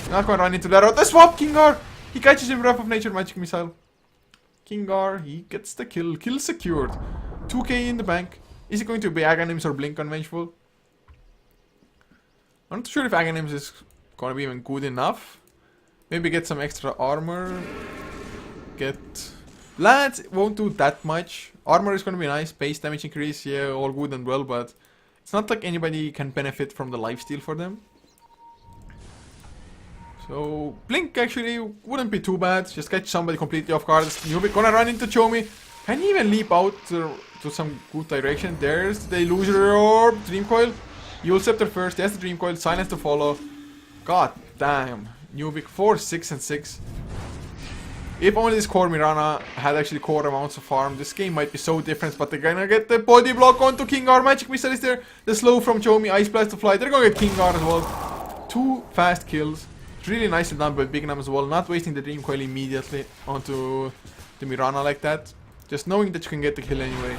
Not gonna run into that arrow. The swap, Kingar! He catches him, Wrath of Nature, Magic Missile. Kingar, he gets the kill. Kill secured. 2k in the bank. Is it going to be Aghanims or Blink on Vengeful? I'm not sure if Aghanims is gonna be even good enough. Maybe get some extra armor. Get... Lance won't do that much. Armor is gonna be nice. Base damage increase, yeah, all good and well, but it's not like anybody can benefit from the lifesteal for them. So, Blink actually wouldn't be too bad. Just catch somebody completely off guard. Newbie gonna run into Chomi. Can he even leap out to some good direction? There's the Illusory Orb. Dream Coil. You'll Scepter first. There's the Dream Coil. Silence to follow. God damn. Newbie 4, 6, and 6. If only this core Mirana had actually core amounts of farm, this game might be so different. But they're gonna get the body block onto Kingar. Magic Missile is there. The slow from Chomi. Ice Blast to fly. They're gonna get Kingar as well. 2 fast kills. Really nicely done by Bignam as well. Not wasting the Dream Coil immediately onto the Mirana like that. Just knowing that you can get the kill anyway.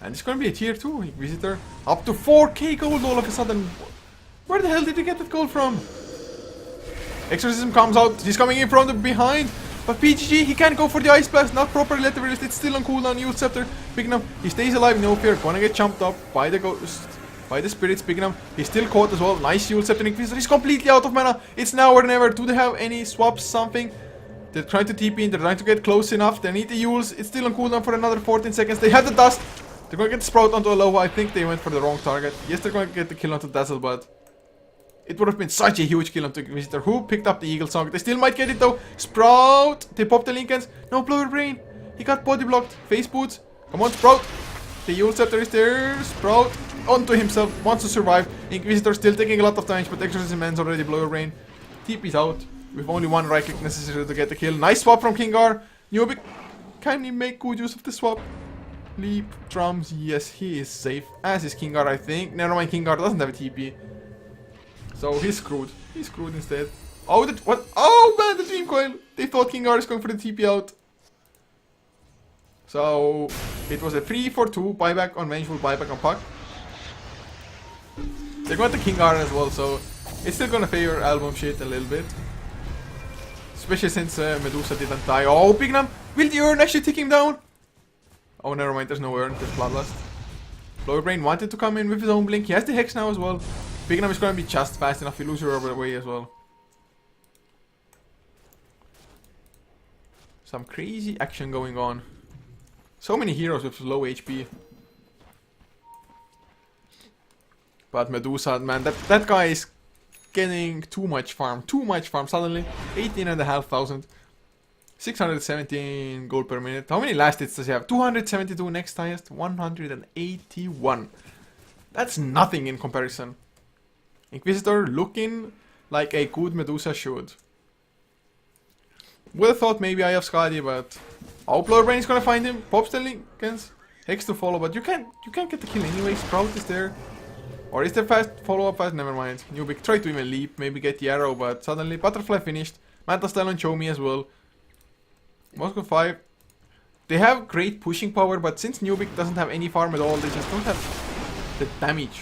And it's gonna be a tier 2 Inquisitor. Up to 4k gold all of a sudden. Where the hell did he get that gold from? Exorcism comes out. He's coming in from the behind. But PGG, he can't go for the Ice Blast. Not properly let the release. It's still on cooldown. Youth Scepter. Bignam, he stays alive. No fear. Gonna get jumped up by the ghost. By the spirits, Bignam. He's still caught as well. Nice Youth Scepter Inquisitor. He's completely out of mana. It's now or never. Do they have any swaps? Something? They're trying to TP in. They're trying to get close enough. They need the Yules. It's still on cooldown for another 14 seconds. They have the dust. They're gonna get Sprout onto Aloha. I think they went for the wrong target. Yes, they're gonna get the kill onto Dazzle, but it would have been such a huge kill onto Inquisitor. Who picked up the Eagle Song? They still might get it though. Sprout. They pop the Lincolns. No, Blower Brain. He got body blocked. Face boots. Come on, Sprout. The Yule Scepter is there. Sprout onto himself. Wants to survive. Inquisitor still taking a lot of damage, but Exorcism ends already. Blower Brain. TP's out. With only 1 right click necessary to get the kill. Nice swap from Kingar. Newbie, can he make good use of the swap? Leap. Drums. Yes, he is safe. As is Kingar, I think. Never mind, Kingar doesn't have a TP. So he's screwed. He's screwed instead. Oh, what? Oh man, the Dream Coil. They thought Kingar is going for the TP out. So it was a 3-for-2 buyback on Vengeful, buyback on Puck. They're going to Kingar as well, so it's still going to favor AlbumSheet a little bit. Especially since Medusa didn't die. Oh, Bignam! Will the urn actually take him down? Oh, never mind, there's no urn, there's Bloodlust. Blower Brain wanted to come in with his own blink. He has the Hex now as well. Bignam is going to be just fast enough to lose her away as well. Some crazy action going on. So many heroes with low HP. But Medusa, man, that guy is getting too much farm. Too much farm suddenly. 18,500. 617 gold per minute. How many last hits does he have? 272 next highest. 181. That's nothing in comparison. Inquisitor looking like a good Medusa should. Would have thought maybe I have Skadi, but Blower Brain is gonna find him. Pops the Lincolns. Hex to follow, but you can't get the kill anyway. Sprout is there. Or is there fast follow-up fast? Never mind. Newbie tried to even leap, maybe get the arrow, but suddenly Butterfly finished. Manta Style on Chomi as well. Moscow 5. They have great pushing power, but since Newbie doesn't have any farm at all, they just don't have the damage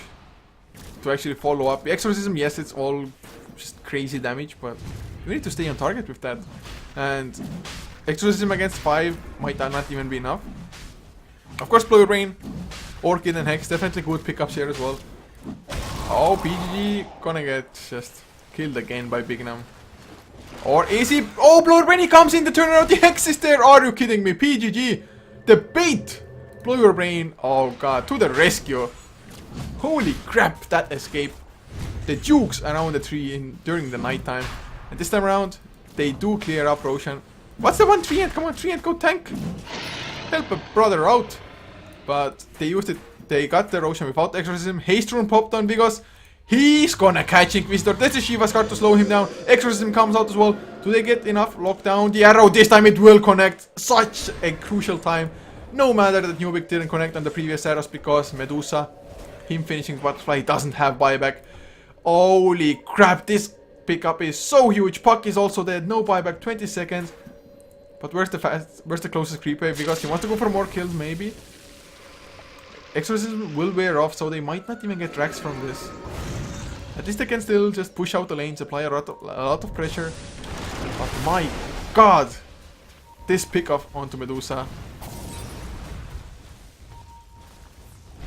to actually follow up. Exorcism, yes, it's all just crazy damage, but you need to stay on target with that. And Exorcism against 5 might not even be enough. Of course, Blower Brain, Orchid and Hex, definitely good pickups here as well. Oh, PGG gonna get just killed again by Bignam. Or is he? Oh, Blower Brain, he comes in to turn around. The Hex is there. Are you kidding me? PGG. The bait. Blow your brain. Oh god, to the rescue. Holy crap, that escape. The jukes around the tree during the night time. And this time around, they do clear up Roshan. What's the one? 3-ant, come on, 3-ant, go tank. Help a brother out. But they used it, they got the Roshan without Exorcism. Haste Rune popped on because he's gonna catch Inquisitor. There's a Shiva's card to slow him down. Exorcism comes out as well. Do they get enough? Lock down the arrow. This time it will connect. Such a crucial time. No matter that Nubik didn't connect on the previous arrows because Medusa, him finishing Butterfly, doesn't have buyback. Holy crap, this pickup is so huge. Puck is also dead. No buyback, 20 seconds. But where's the closest creep wave? Because he wants to go for more kills, maybe. Exorcism will wear off, so they might not even get tracks from this. At least they can still just push out the lanes, apply a lot of pressure. But my god, this pickup onto Medusa.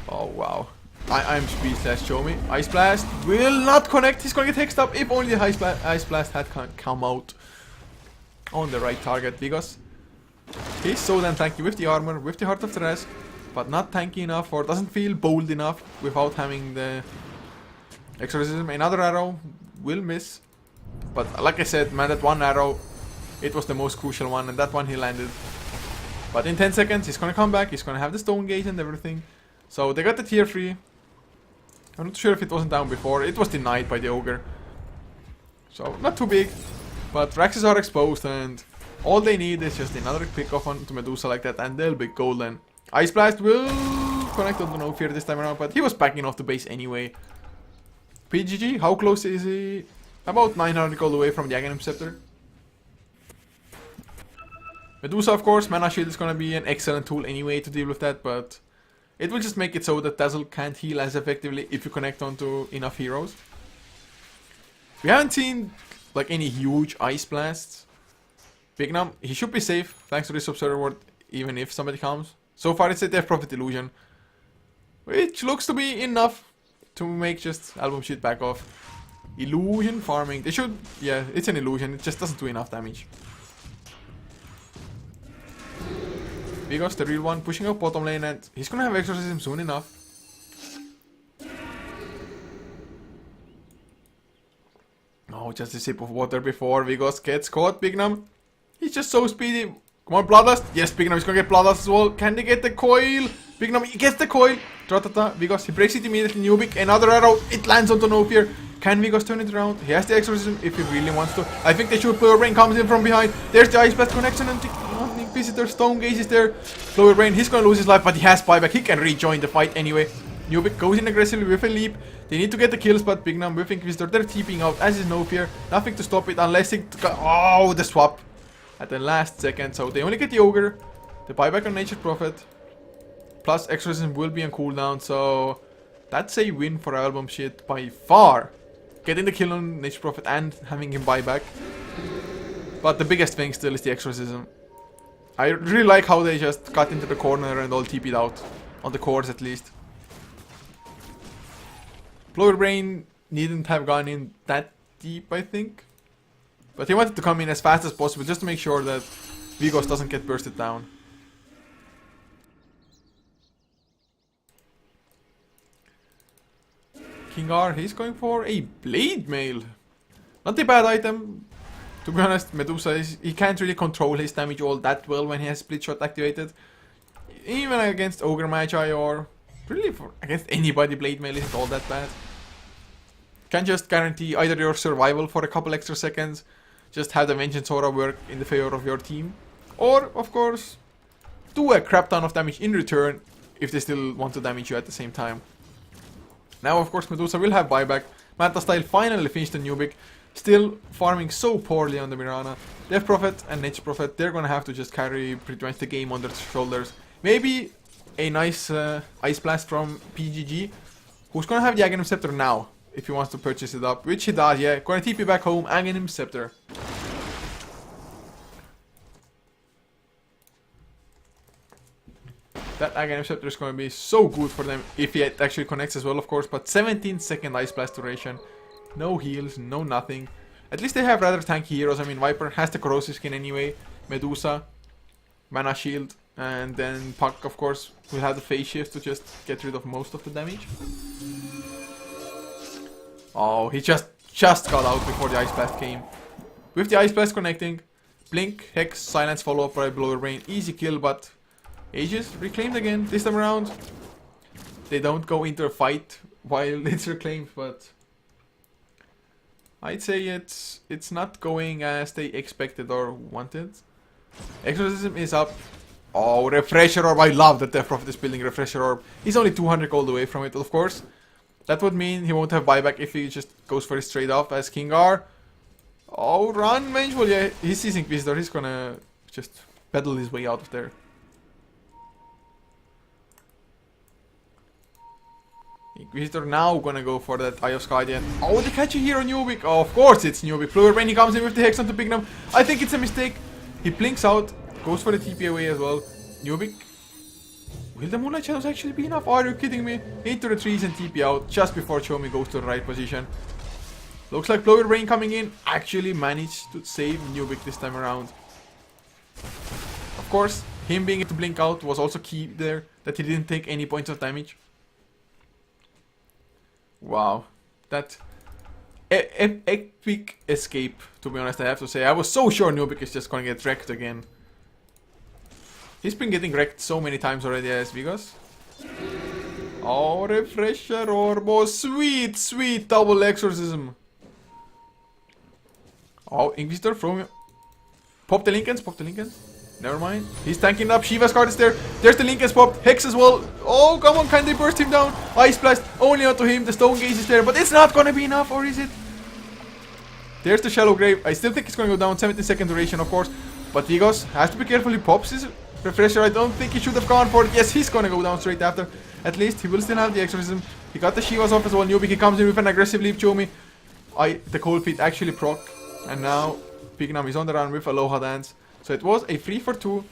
Oh wow. I'm speechless, show me. Ice Blast will not connect. He's gonna get hexed up. If only the Ice Blast had come out on the right target, because he's so damn tanky with the armor, with the Heart of Thresh, but not tanky enough or doesn't feel bold enough without having the Exorcism. Another arrow will miss. But like I said, man, that one arrow, it was the most crucial one, and that one he landed. But in 10 seconds, he's gonna come back. He's gonna have the Stone Gate and everything. So they got the tier 3. I'm not sure if it wasn't down before. It was denied by the Ogre. So not too big. But Raxes are exposed, and all they need is just another pick-off onto Medusa like that, and they'll be golden. Ice Blast will connect on the No Fear this time around, but he was backing off the base anyway. PGG, how close is he? About 900 gold away from the Aghanim Scepter. Medusa, of course, Mana Shield is gonna be an excellent tool anyway to deal with that, but it will just make it so that Dazzle can't heal as effectively if you connect onto enough heroes. We haven't seen like any huge Ice Blasts. Bignam, he should be safe thanks to this Observer Ward, even if somebody comes. So far it's a Death Prophet Illusion, which looks to be enough to make just Album Sheet back off. Illusion farming, they should, yeah, it's an illusion, it just doesn't do enough damage. Vigos, the real one, pushing up bottom lane, and he's gonna have Exorcism soon enough. Oh, just a sip of water before Vigos gets caught. Bignam, he's just so speedy. Come on, Bloodlust. Yes, Bignam is gonna get Bloodlust as well. Can they get the coil? Bignam, he gets the coil. Tratata, Vigos, he breaks it immediately. Nubik, another arrow. It lands onto No Fear. Can Vigos turn it around? He has the Exorcism if he really wants to. I think they should. Flower Brain comes in from behind. There's the Ice Blast connection, and Inquisitor Stone Gaze is there. Flower Brain, he's gonna lose his life, but he has buyback. He can rejoin the fight anyway. Nubik goes in aggressively with a leap. They need to get the kills, but Bignam with Inquisitor, they're TPing out, as is No Fear. Nothing to stop it unless it... Oh, the swap at the last second. So they only get the Ogre, the buyback on Nature's Prophet, plus Exorcism will be on cooldown. So that's a win for Album Sheet by far. Getting the kill on Nature's Prophet and having him buyback. But the biggest thing still is the Exorcism. I really like how they just got into the corner and all TP'd out. On the cores at least. Blower Brain needn't have gone in that deep, I think. But he wanted to come in as fast as possible just to make sure that Vigos doesn't get bursted down. King R, he's going for a Blade Mail. Not a bad item. To be honest, Medusa, he can't really control his damage all that well when he has Split Shot activated. Even against Ogre Magi or really against anybody, Blade Mail isn't all that bad. Can just guarantee either your survival for a couple extra seconds, just have the Vengeance Aura work in the favor of your team, or, of course, do a crap ton of damage in return if they still want to damage you at the same time. Now, of course, Medusa will have buyback. Manta Style finally finished the Nubik, still farming so poorly on the Mirana. Death Prophet and Nature Prophet, they're gonna have to just carry pretty much the game on their shoulders. Maybe a nice Ice Blast from PGG, who's gonna have the Aghanim Scepter now, if he wants to purchase it up, which he does, yeah. Gonna TP back home, Aghanim Scepter. That Aghanim Scepter is gonna be so good for them, if he actually connects as well, of course, but 17-second Ice Blast duration. No heals, no nothing. At least they have rather tanky heroes. I mean, Viper has the corrosive skin anyway. Medusa, Mana Shield. And then Puck, of course, will have the phase shift to just get rid of most of the damage. Oh, he just got out before the Ice Blast came. With the Ice Blast connecting, Blink, Hex, Silence, follow up by Blower Brain. Easy kill, but Aegis reclaimed again. This time around, they don't go into a fight while it's reclaimed, but I'd say it's not going as they expected or wanted. Exorcism is up. Oh, Refresher Orb. I love that Death Prophet is building Refresher Orb. He's only 200 gold away from it, of course. That would mean he won't have buyback if he just goes for it straight off as Kingar. Oh, run, Vengeful. Yeah, he's sees Inquisitor. He's gonna just pedal his way out of there. Inquisitor now gonna go for that Eye of Skydian. Oh, they catch a hero, Nubik. Oh, of course it's Nubik. Blower Brain, he comes in with the Hex onto Pignum. I think it's a mistake. He blinks out, goes for the TP away as well. Nubik. Will the Moonlight Shadows actually be enough? Are you kidding me? Into the trees and TP out just before Chomi goes to the right position. Looks like Blower Brain coming in actually managed to save Nubik this time around. Of course, him being able to blink out was also key there, that he didn't take any points of damage. Wow, that epic escape, to be honest, I have to say. I was so sure Nubik is just gonna get wrecked again. He's been getting wrecked so many times already as Vigos. Oh, Refresher Orb. Oh, sweet, sweet double exorcism. Oh, Inquisitor from... Pop the Lincolns, pop the Lincolns. Never mind. He's tanking up. Shiva's card is there. There's the Lincolns popped. Hex as well. Oh, come on. Can they burst him down? Ice Blast only onto him. The Stone Gaze is there. But it's not going to be enough. Or is it? There's the Shallow Grave. I still think it's going to go down. 17-second duration, of course. But Vigos has to be careful. He pops his Refresher. I don't think he should have gone for it. Yes, he's going to go down straight after. At least he will still have the Exorcism. He got the Shivas off as well. Nubik, he comes in with an aggressive leap. Chomi. The Cold Feet actually proc. And now Pignum is on the run with Aloha Dance. So it was a 3-for-2.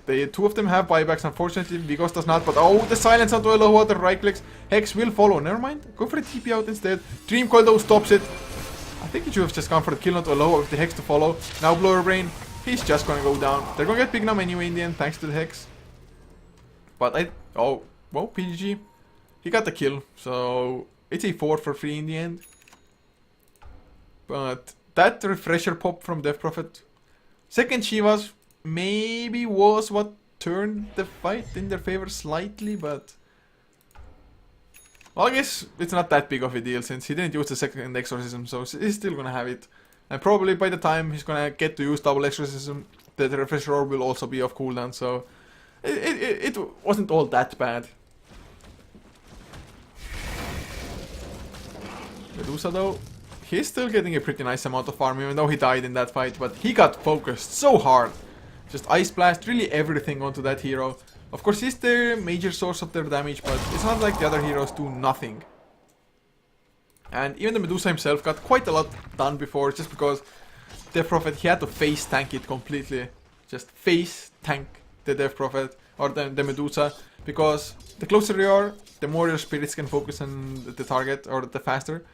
The two of them have buybacks, unfortunately. Vigos does not, but oh, the silence onto Aloha, the right clicks. Hex will follow. Never mind. Go for the TP out instead. Dream Coil though stops it. I think he should have just gone for the kill onto Aloha with the Hex to follow. Now Blower Brain, he's just gonna go down. They're gonna get Pignum anyway in the end, thanks to the Hex. But oh, well, PGG. He got the kill, so it's a 4-for-3 in the end. But that Refresher pop from Death Prophet, second Shivas, maybe was what turned the fight in their favor slightly, but well, I guess it's not that big of a deal since he didn't use the second Exorcism, so he's still gonna have it. And probably by the time he's gonna get to use double Exorcism, the Refresher Orb will also be off cooldown, so it wasn't all that bad. Medusa though, he's still getting a pretty nice amount of farm, even though he died in that fight, but he got focused so hard. Just Ice Blast, really everything onto that hero. Of course, he's the major source of their damage, but it's not like the other heroes do nothing. And even the Medusa himself got quite a lot done before, just because Death Prophet, he had to face tank it completely. Just face tank the Death Prophet, or the Medusa, because the closer you are, the more your spirits can focus on the target, or the faster.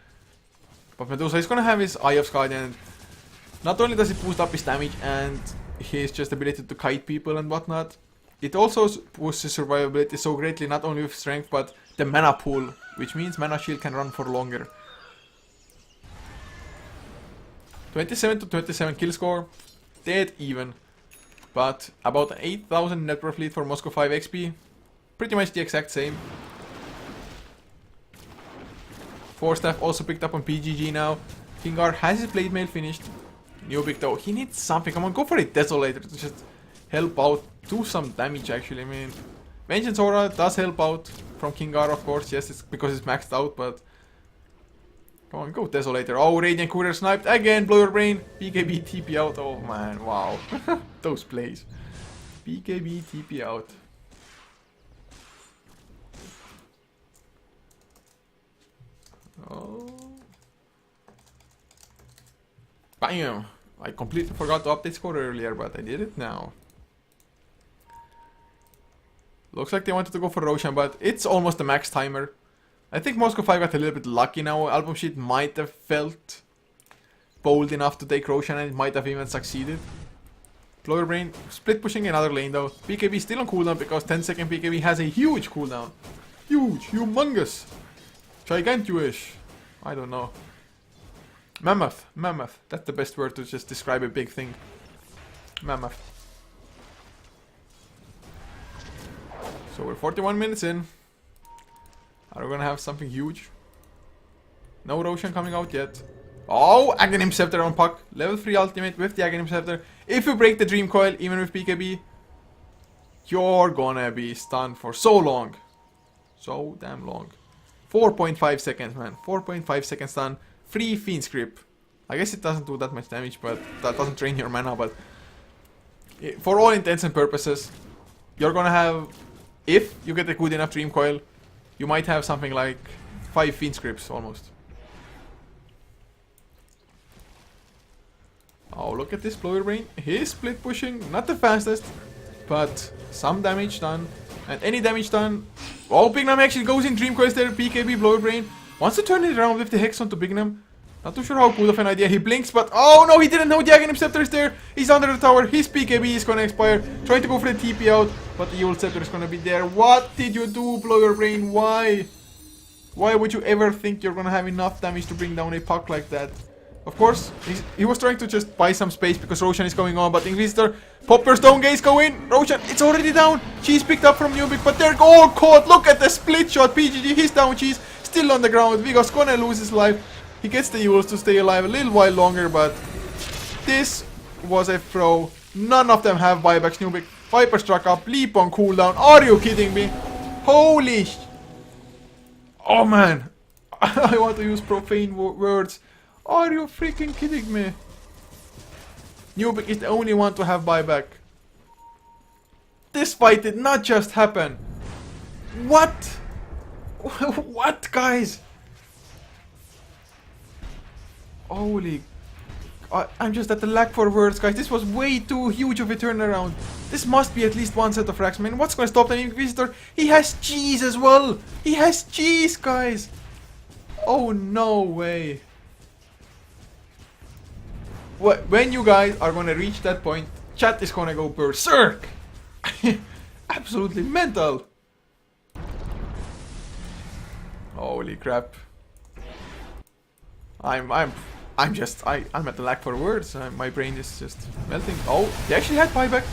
But Medusa is gonna have his Eye of Sky, and not only does it boost up his damage and his just ability to kite people and whatnot, it also boosts his survivability so greatly, not only with strength, but the mana pool, which means Mana Shield can run for longer. 27-27 kill score, dead even, but about 8,000 net per fleet for Moscow 5 XP, pretty much the exact same. 4-staff also picked up on PGG now. Kingar has his Blade Mail finished. Nubik though, he needs something. Come on, go for a Desolator to just help out. Do some damage actually. I mean, Vengeance Aura does help out from Kingar, of course. Yes, it's because it's maxed out, but come on, go Desolator. Oh, Radiant Courier sniped again. Blower Brain. BKB TP out. Oh man, wow. Those plays. BKB TP out. Oh. Bam! I completely forgot to update score earlier, but I did it now. Looks like they wanted to go for Roshan, but it's almost a max timer. I think Moscow 5 got a little bit lucky now. AlbumSheet might have felt bold enough to take Roshan, and it might have even succeeded. Blower Brain split pushing another lane though. BKB still on cooldown because 10-second BKB has a huge cooldown. Huge, humongous, gigantuish. I don't know. Mammoth, mammoth. That's the best word to just describe a big thing. Mammoth. So we're 41 minutes in. Are we gonna have something huge? No Roshan coming out yet. Oh, Aghanim Scepter on Puck. Level 3 ultimate with the Aghanim Scepter. If you break the Dream Coil, even with BKB, you're gonna be stunned for so long. So damn long. 4.5 seconds, man. 4.5 seconds stun. Free Fiend's Grip. I guess it doesn't do that much damage, but that doesn't drain your mana, but for all intents and purposes, you're gonna have, if you get a good enough Dream Coil, you might have something like 5 Fiend's Grips almost. Oh, look at this Blower Brain. He's split pushing, not the fastest, but some damage done. And any damage done. Oh, Bignam actually goes in Dream Coils there. BKB Blower Brain wants to turn it around with the Hex onto Bignam. Not too sure how good of an idea. He blinks, but oh no, he didn't know the Aghanim Scepter is there. He's under the tower. His BKB is gonna expire. Trying to go for the TP out, but the Evil Scepter is gonna be there. What did you do, Blower Brain? Why? Why would you ever think you're gonna have enough damage to bring down a puck like that? Of course, he was trying to just buy some space because Roshan is going on, but Inquisitor, Popper, Stone Gaze go in. Roshan, it's already down. Cheese picked up from Nubik, but they're all caught. Look at the split shot. PGG, he's down. Cheese still on the ground. Vigos gonna lose his life. He gets the Euls to stay alive a little while longer, but this was a throw. None of them have buybacks. Nubik, Viper struck up. Leap on cooldown. Are you kidding me? Holy oh man. I want to use profane words. Are you freaking kidding me? Nubik is the only one to have buyback. This fight did not just happen. What? What, guys? Holy... I'm just at the lack for words, guys. This was way too huge of a turnaround. This must be at least one set of racks, man. What's gonna stop the Inquisitor? He has cheese as well. He has cheese, guys. Oh, no way. When you guys are gonna reach that point, chat is gonna go berserk. Absolutely mental. Holy crap. I'm at the lack for words. My brain is just melting. Oh, they actually had buyback.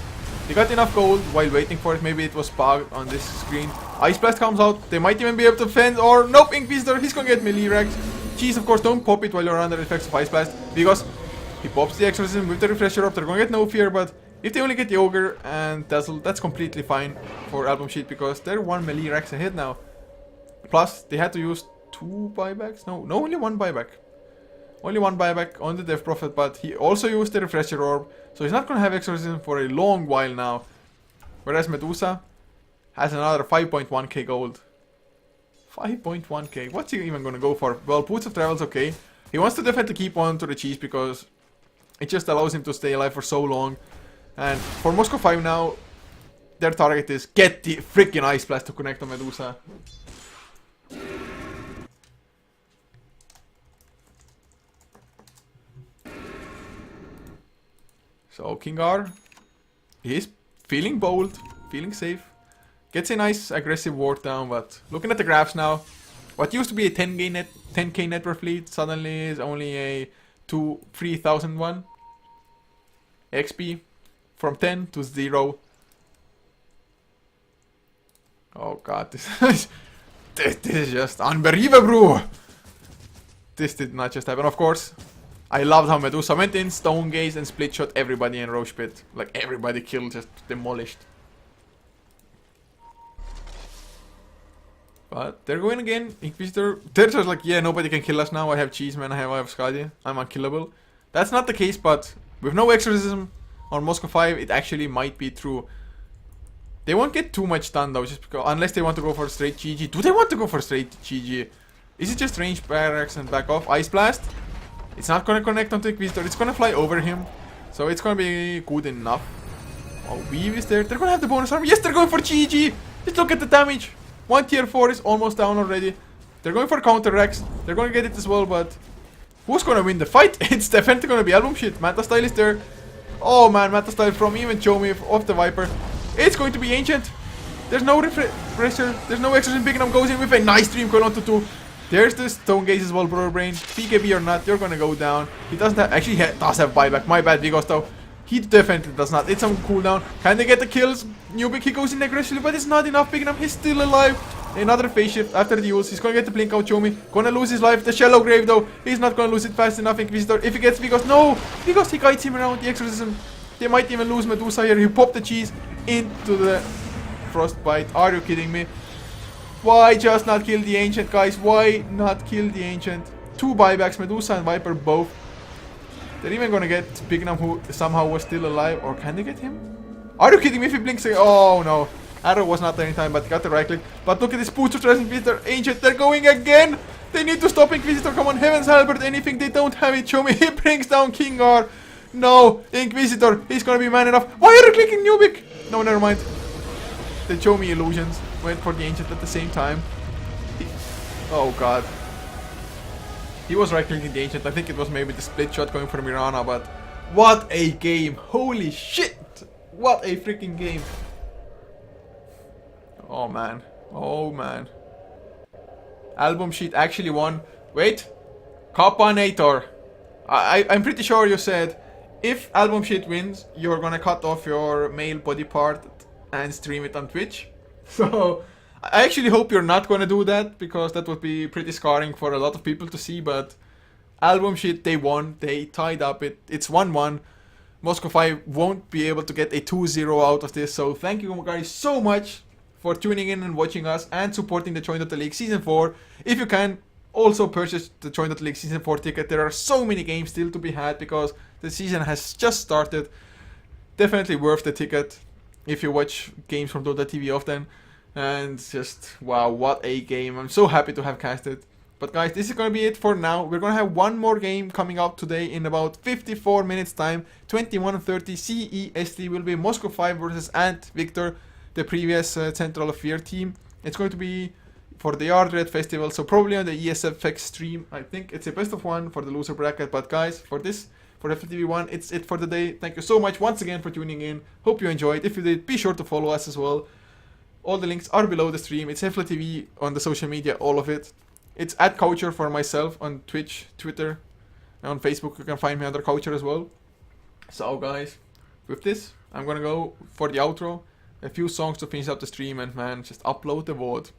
They got enough gold while waiting for it. Maybe it was bugged on this screen. Ice Blast comes out. They might even be able to fend, or nope, Inquisitor, he's gonna get melee rags. Jeez, of course, don't pop it while you're under the effects of Ice Blast, because he pops the Exorcism with the Refresher up. They're gonna get no fear, but if they only get the Ogre and Dazzle, that's completely fine for Album Sheet, because they're 1 melee racks ahead now. Plus, they had to use 2 buybacks? No, only 1 buyback. Only 1 buyback on the Death Prophet, but he also used the Refresher Orb, so he's not gonna have Exorcism for a long while now. Whereas Medusa has another 5.1k gold. 5.1k. What's he even gonna go for? Well, Boots of Travel's okay. He wants to definitely keep on to the cheese because it just allows him to stay alive for so long. And for Moscow 5 now, their target is get the freaking Ice Blast to connect on Medusa. So Kingar, he's feeling bold, feeling safe. Gets a nice aggressive ward down, but looking at the graphs now, what used to be a 10k net worth lead suddenly is only a 3,001 XP from 10 to 0. Oh god, this is just unbelievable. This did not just happen. Of course, I loved how Medusa went in, Stone Gaze, and split shot everybody in Roche Pit. Like everybody killed, just demolished. But they're going again. Inquisitor, they're just like, yeah, nobody can kill us now. I have Cheeseman, I have Skadi. I'm unkillable. That's not the case, but with no Exorcism on Moscow 5, it actually might be true. They won't get too much done though, just because, unless they want to go for straight GG. Do they want to go for straight GG? Is it just range barracks and back off? Ice Blast? It's not gonna connect onto Inquisitor, it's gonna fly over him. So it's gonna be good enough. Oh, Weave is there. They're gonna have the bonus arm. Yes, they're going for GG! Just look at the damage. 1 tier 4 is almost down already. They're going for counter Rex. They're gonna get it as well, but who's gonna win the fight? It's definitely gonna be Album Sheet. Manta Style is there. Oh man, meta style from even Chomi off the Viper. It's going to be Ancient. There's no pressure. There's no extra big enough. Goes in with a nice Dream Coil onto 2. There's the Stone Gaze as well, Brother Brain. BKB or not, you're gonna go down. He doesn't have, actually he does have buyback. My bad, Vigos though. He definitely does not. It's some cooldown. Can they get the kills? Nubik, he goes in aggressively, but it's not enough. Big enough. He's still alive. Another phase shift after the ult. He's gonna get the blink out, Chomi. Gonna lose his life. The shallow grave though. He's not gonna lose it fast enough, Inquisitor. If he gets Vigos, no! Vigos, he guides him around the exorcism. They might even lose Medusa here. He popped the cheese into the frostbite. Are you kidding me? Why just not kill the Ancient, guys? Why not kill the Ancient? 2 buybacks, Medusa and Viper both. They're even gonna get Bignam, who somehow was still alive. Or can they get him? Are you kidding me? If he blinks again. Oh no. Arrow was not there in time, but got the right click. But look at this Boots of Inquisitor. Ancient, they're going again. They need to stop Inquisitor. Come on, Heaven's Halberd. Anything, they don't have it. Show me. He brings down Kingar. No, Inquisitor. He's gonna be man enough. Why are you clicking Nubik? No, never mind. The Chomi illusions went for the Ancient at the same time. Oh god. He was right clicking the Ancient. I think it was maybe the split shot going for Mirana, but what a game. Holy shit. What a freaking game. Oh man. Oh man. AlbumSheet actually won. Wait. Coppanator. I'm pretty sure you said if AlbumSheet wins, you're gonna cut off your male body part and stream it on Twitch. So I actually hope you're not gonna do that, because that would be pretty scarring for a lot of people to see. But AlbumSheet, they won. They tied up. It's 1-1. Moscow 5 won't be able to get a 2-0 out of this. So thank you guys so much for tuning in and watching us and supporting the Join.the League Season 4. If you can, also purchase the Join.the League Season 4 ticket. There are so many games still to be had because the season has just started. Definitely worth the ticket if you watch games from Dota TV often. And just, wow, what a game. I'm so happy to have cast it. But guys, this is going to be it for now. We're going to have one more game coming out today in about 54 minutes time. 21:30 CEST will be Moscow 5 versus Ant Victor, the previous Central of Fear team. It's going to be for the Yard Red Festival, so probably on the ESFX stream. I think it's a best of 1 for the loser bracket. But guys, for HeflaTV 1, it's it for the day. Thank you so much once again for tuning in. Hope you enjoyed. If you did, be sure to follow us as well. All the links are below the stream. It's HeflaTV on the social media, all of it. It's @Coucher for myself on Twitch, Twitter, and on Facebook. You can find me under Coucher as well. So guys, with this, I'm gonna go for the outro. A few songs to finish up the stream, and man, just upload the VOD.